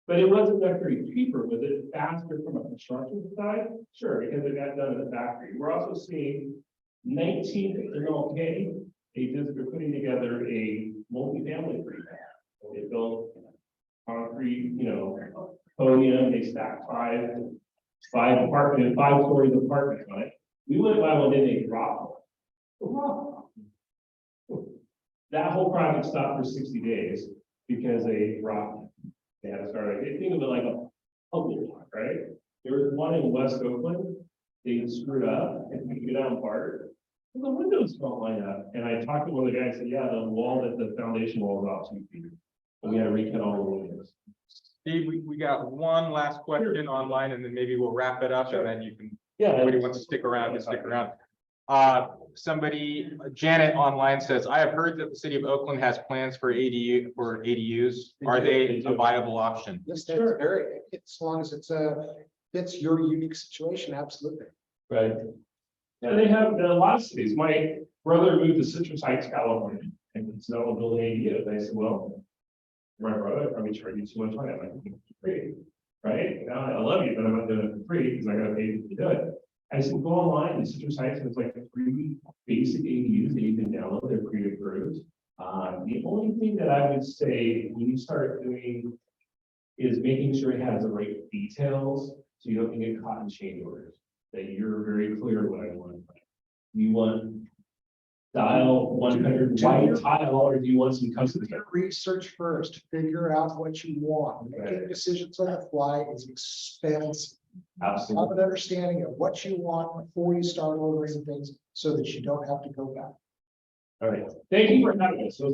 But it wasn't necessarily cheaper, was it faster from a construction side? Sure, because it got done in the factory. We're also seeing 19 MLK, they're putting together a multifamily prefab. They built concrete, podium, they stacked 5 stories apartments on it. We went by one, then they dropped it. That whole project stopped for 60 days because they dropped it. They had to start, think of it like a public block, right? There was one in West Oakland, they screwed up and we get out part. The windows don't line up. And I talked to one of the guys, said, yeah, the foundation wall is about 2 feet. And we had to recut all the windows. Steve, we got one last question online and then maybe we'll wrap it up and then you can, Yeah. anybody wants to stick around, just stick around. Somebody, Janet online says, I have heard that the city of Oakland has plans for ADUs. Are they a viable option? Yes, that's very, as long as it's fits your unique situation, absolutely. Right. Yeah, they have a lot of cities. My brother moved to Citrus Heights, California, and he's now building ADU. And I said, well, my brother, I mean, charge you too much money. I'm like, it's free, right? Now, I love you, but I'm not doing it for free because I got to pay you to do it. I said, go online in Citrus Heights, and it's like 3 basic ADUs that you can download. They're pre-approved. The only thing that I would say when you start doing is making sure it has the right details so you don't get caught in change orders. That you're very clear what I want. Do you want style 100 white tile, or do you want some custom? Research first, figure out what you want. Making decisions on the fly is expensive. Absolutely. Have an understanding of what you want before you start ordering things so that you don't have to go back. All right. Thank you for having us. So,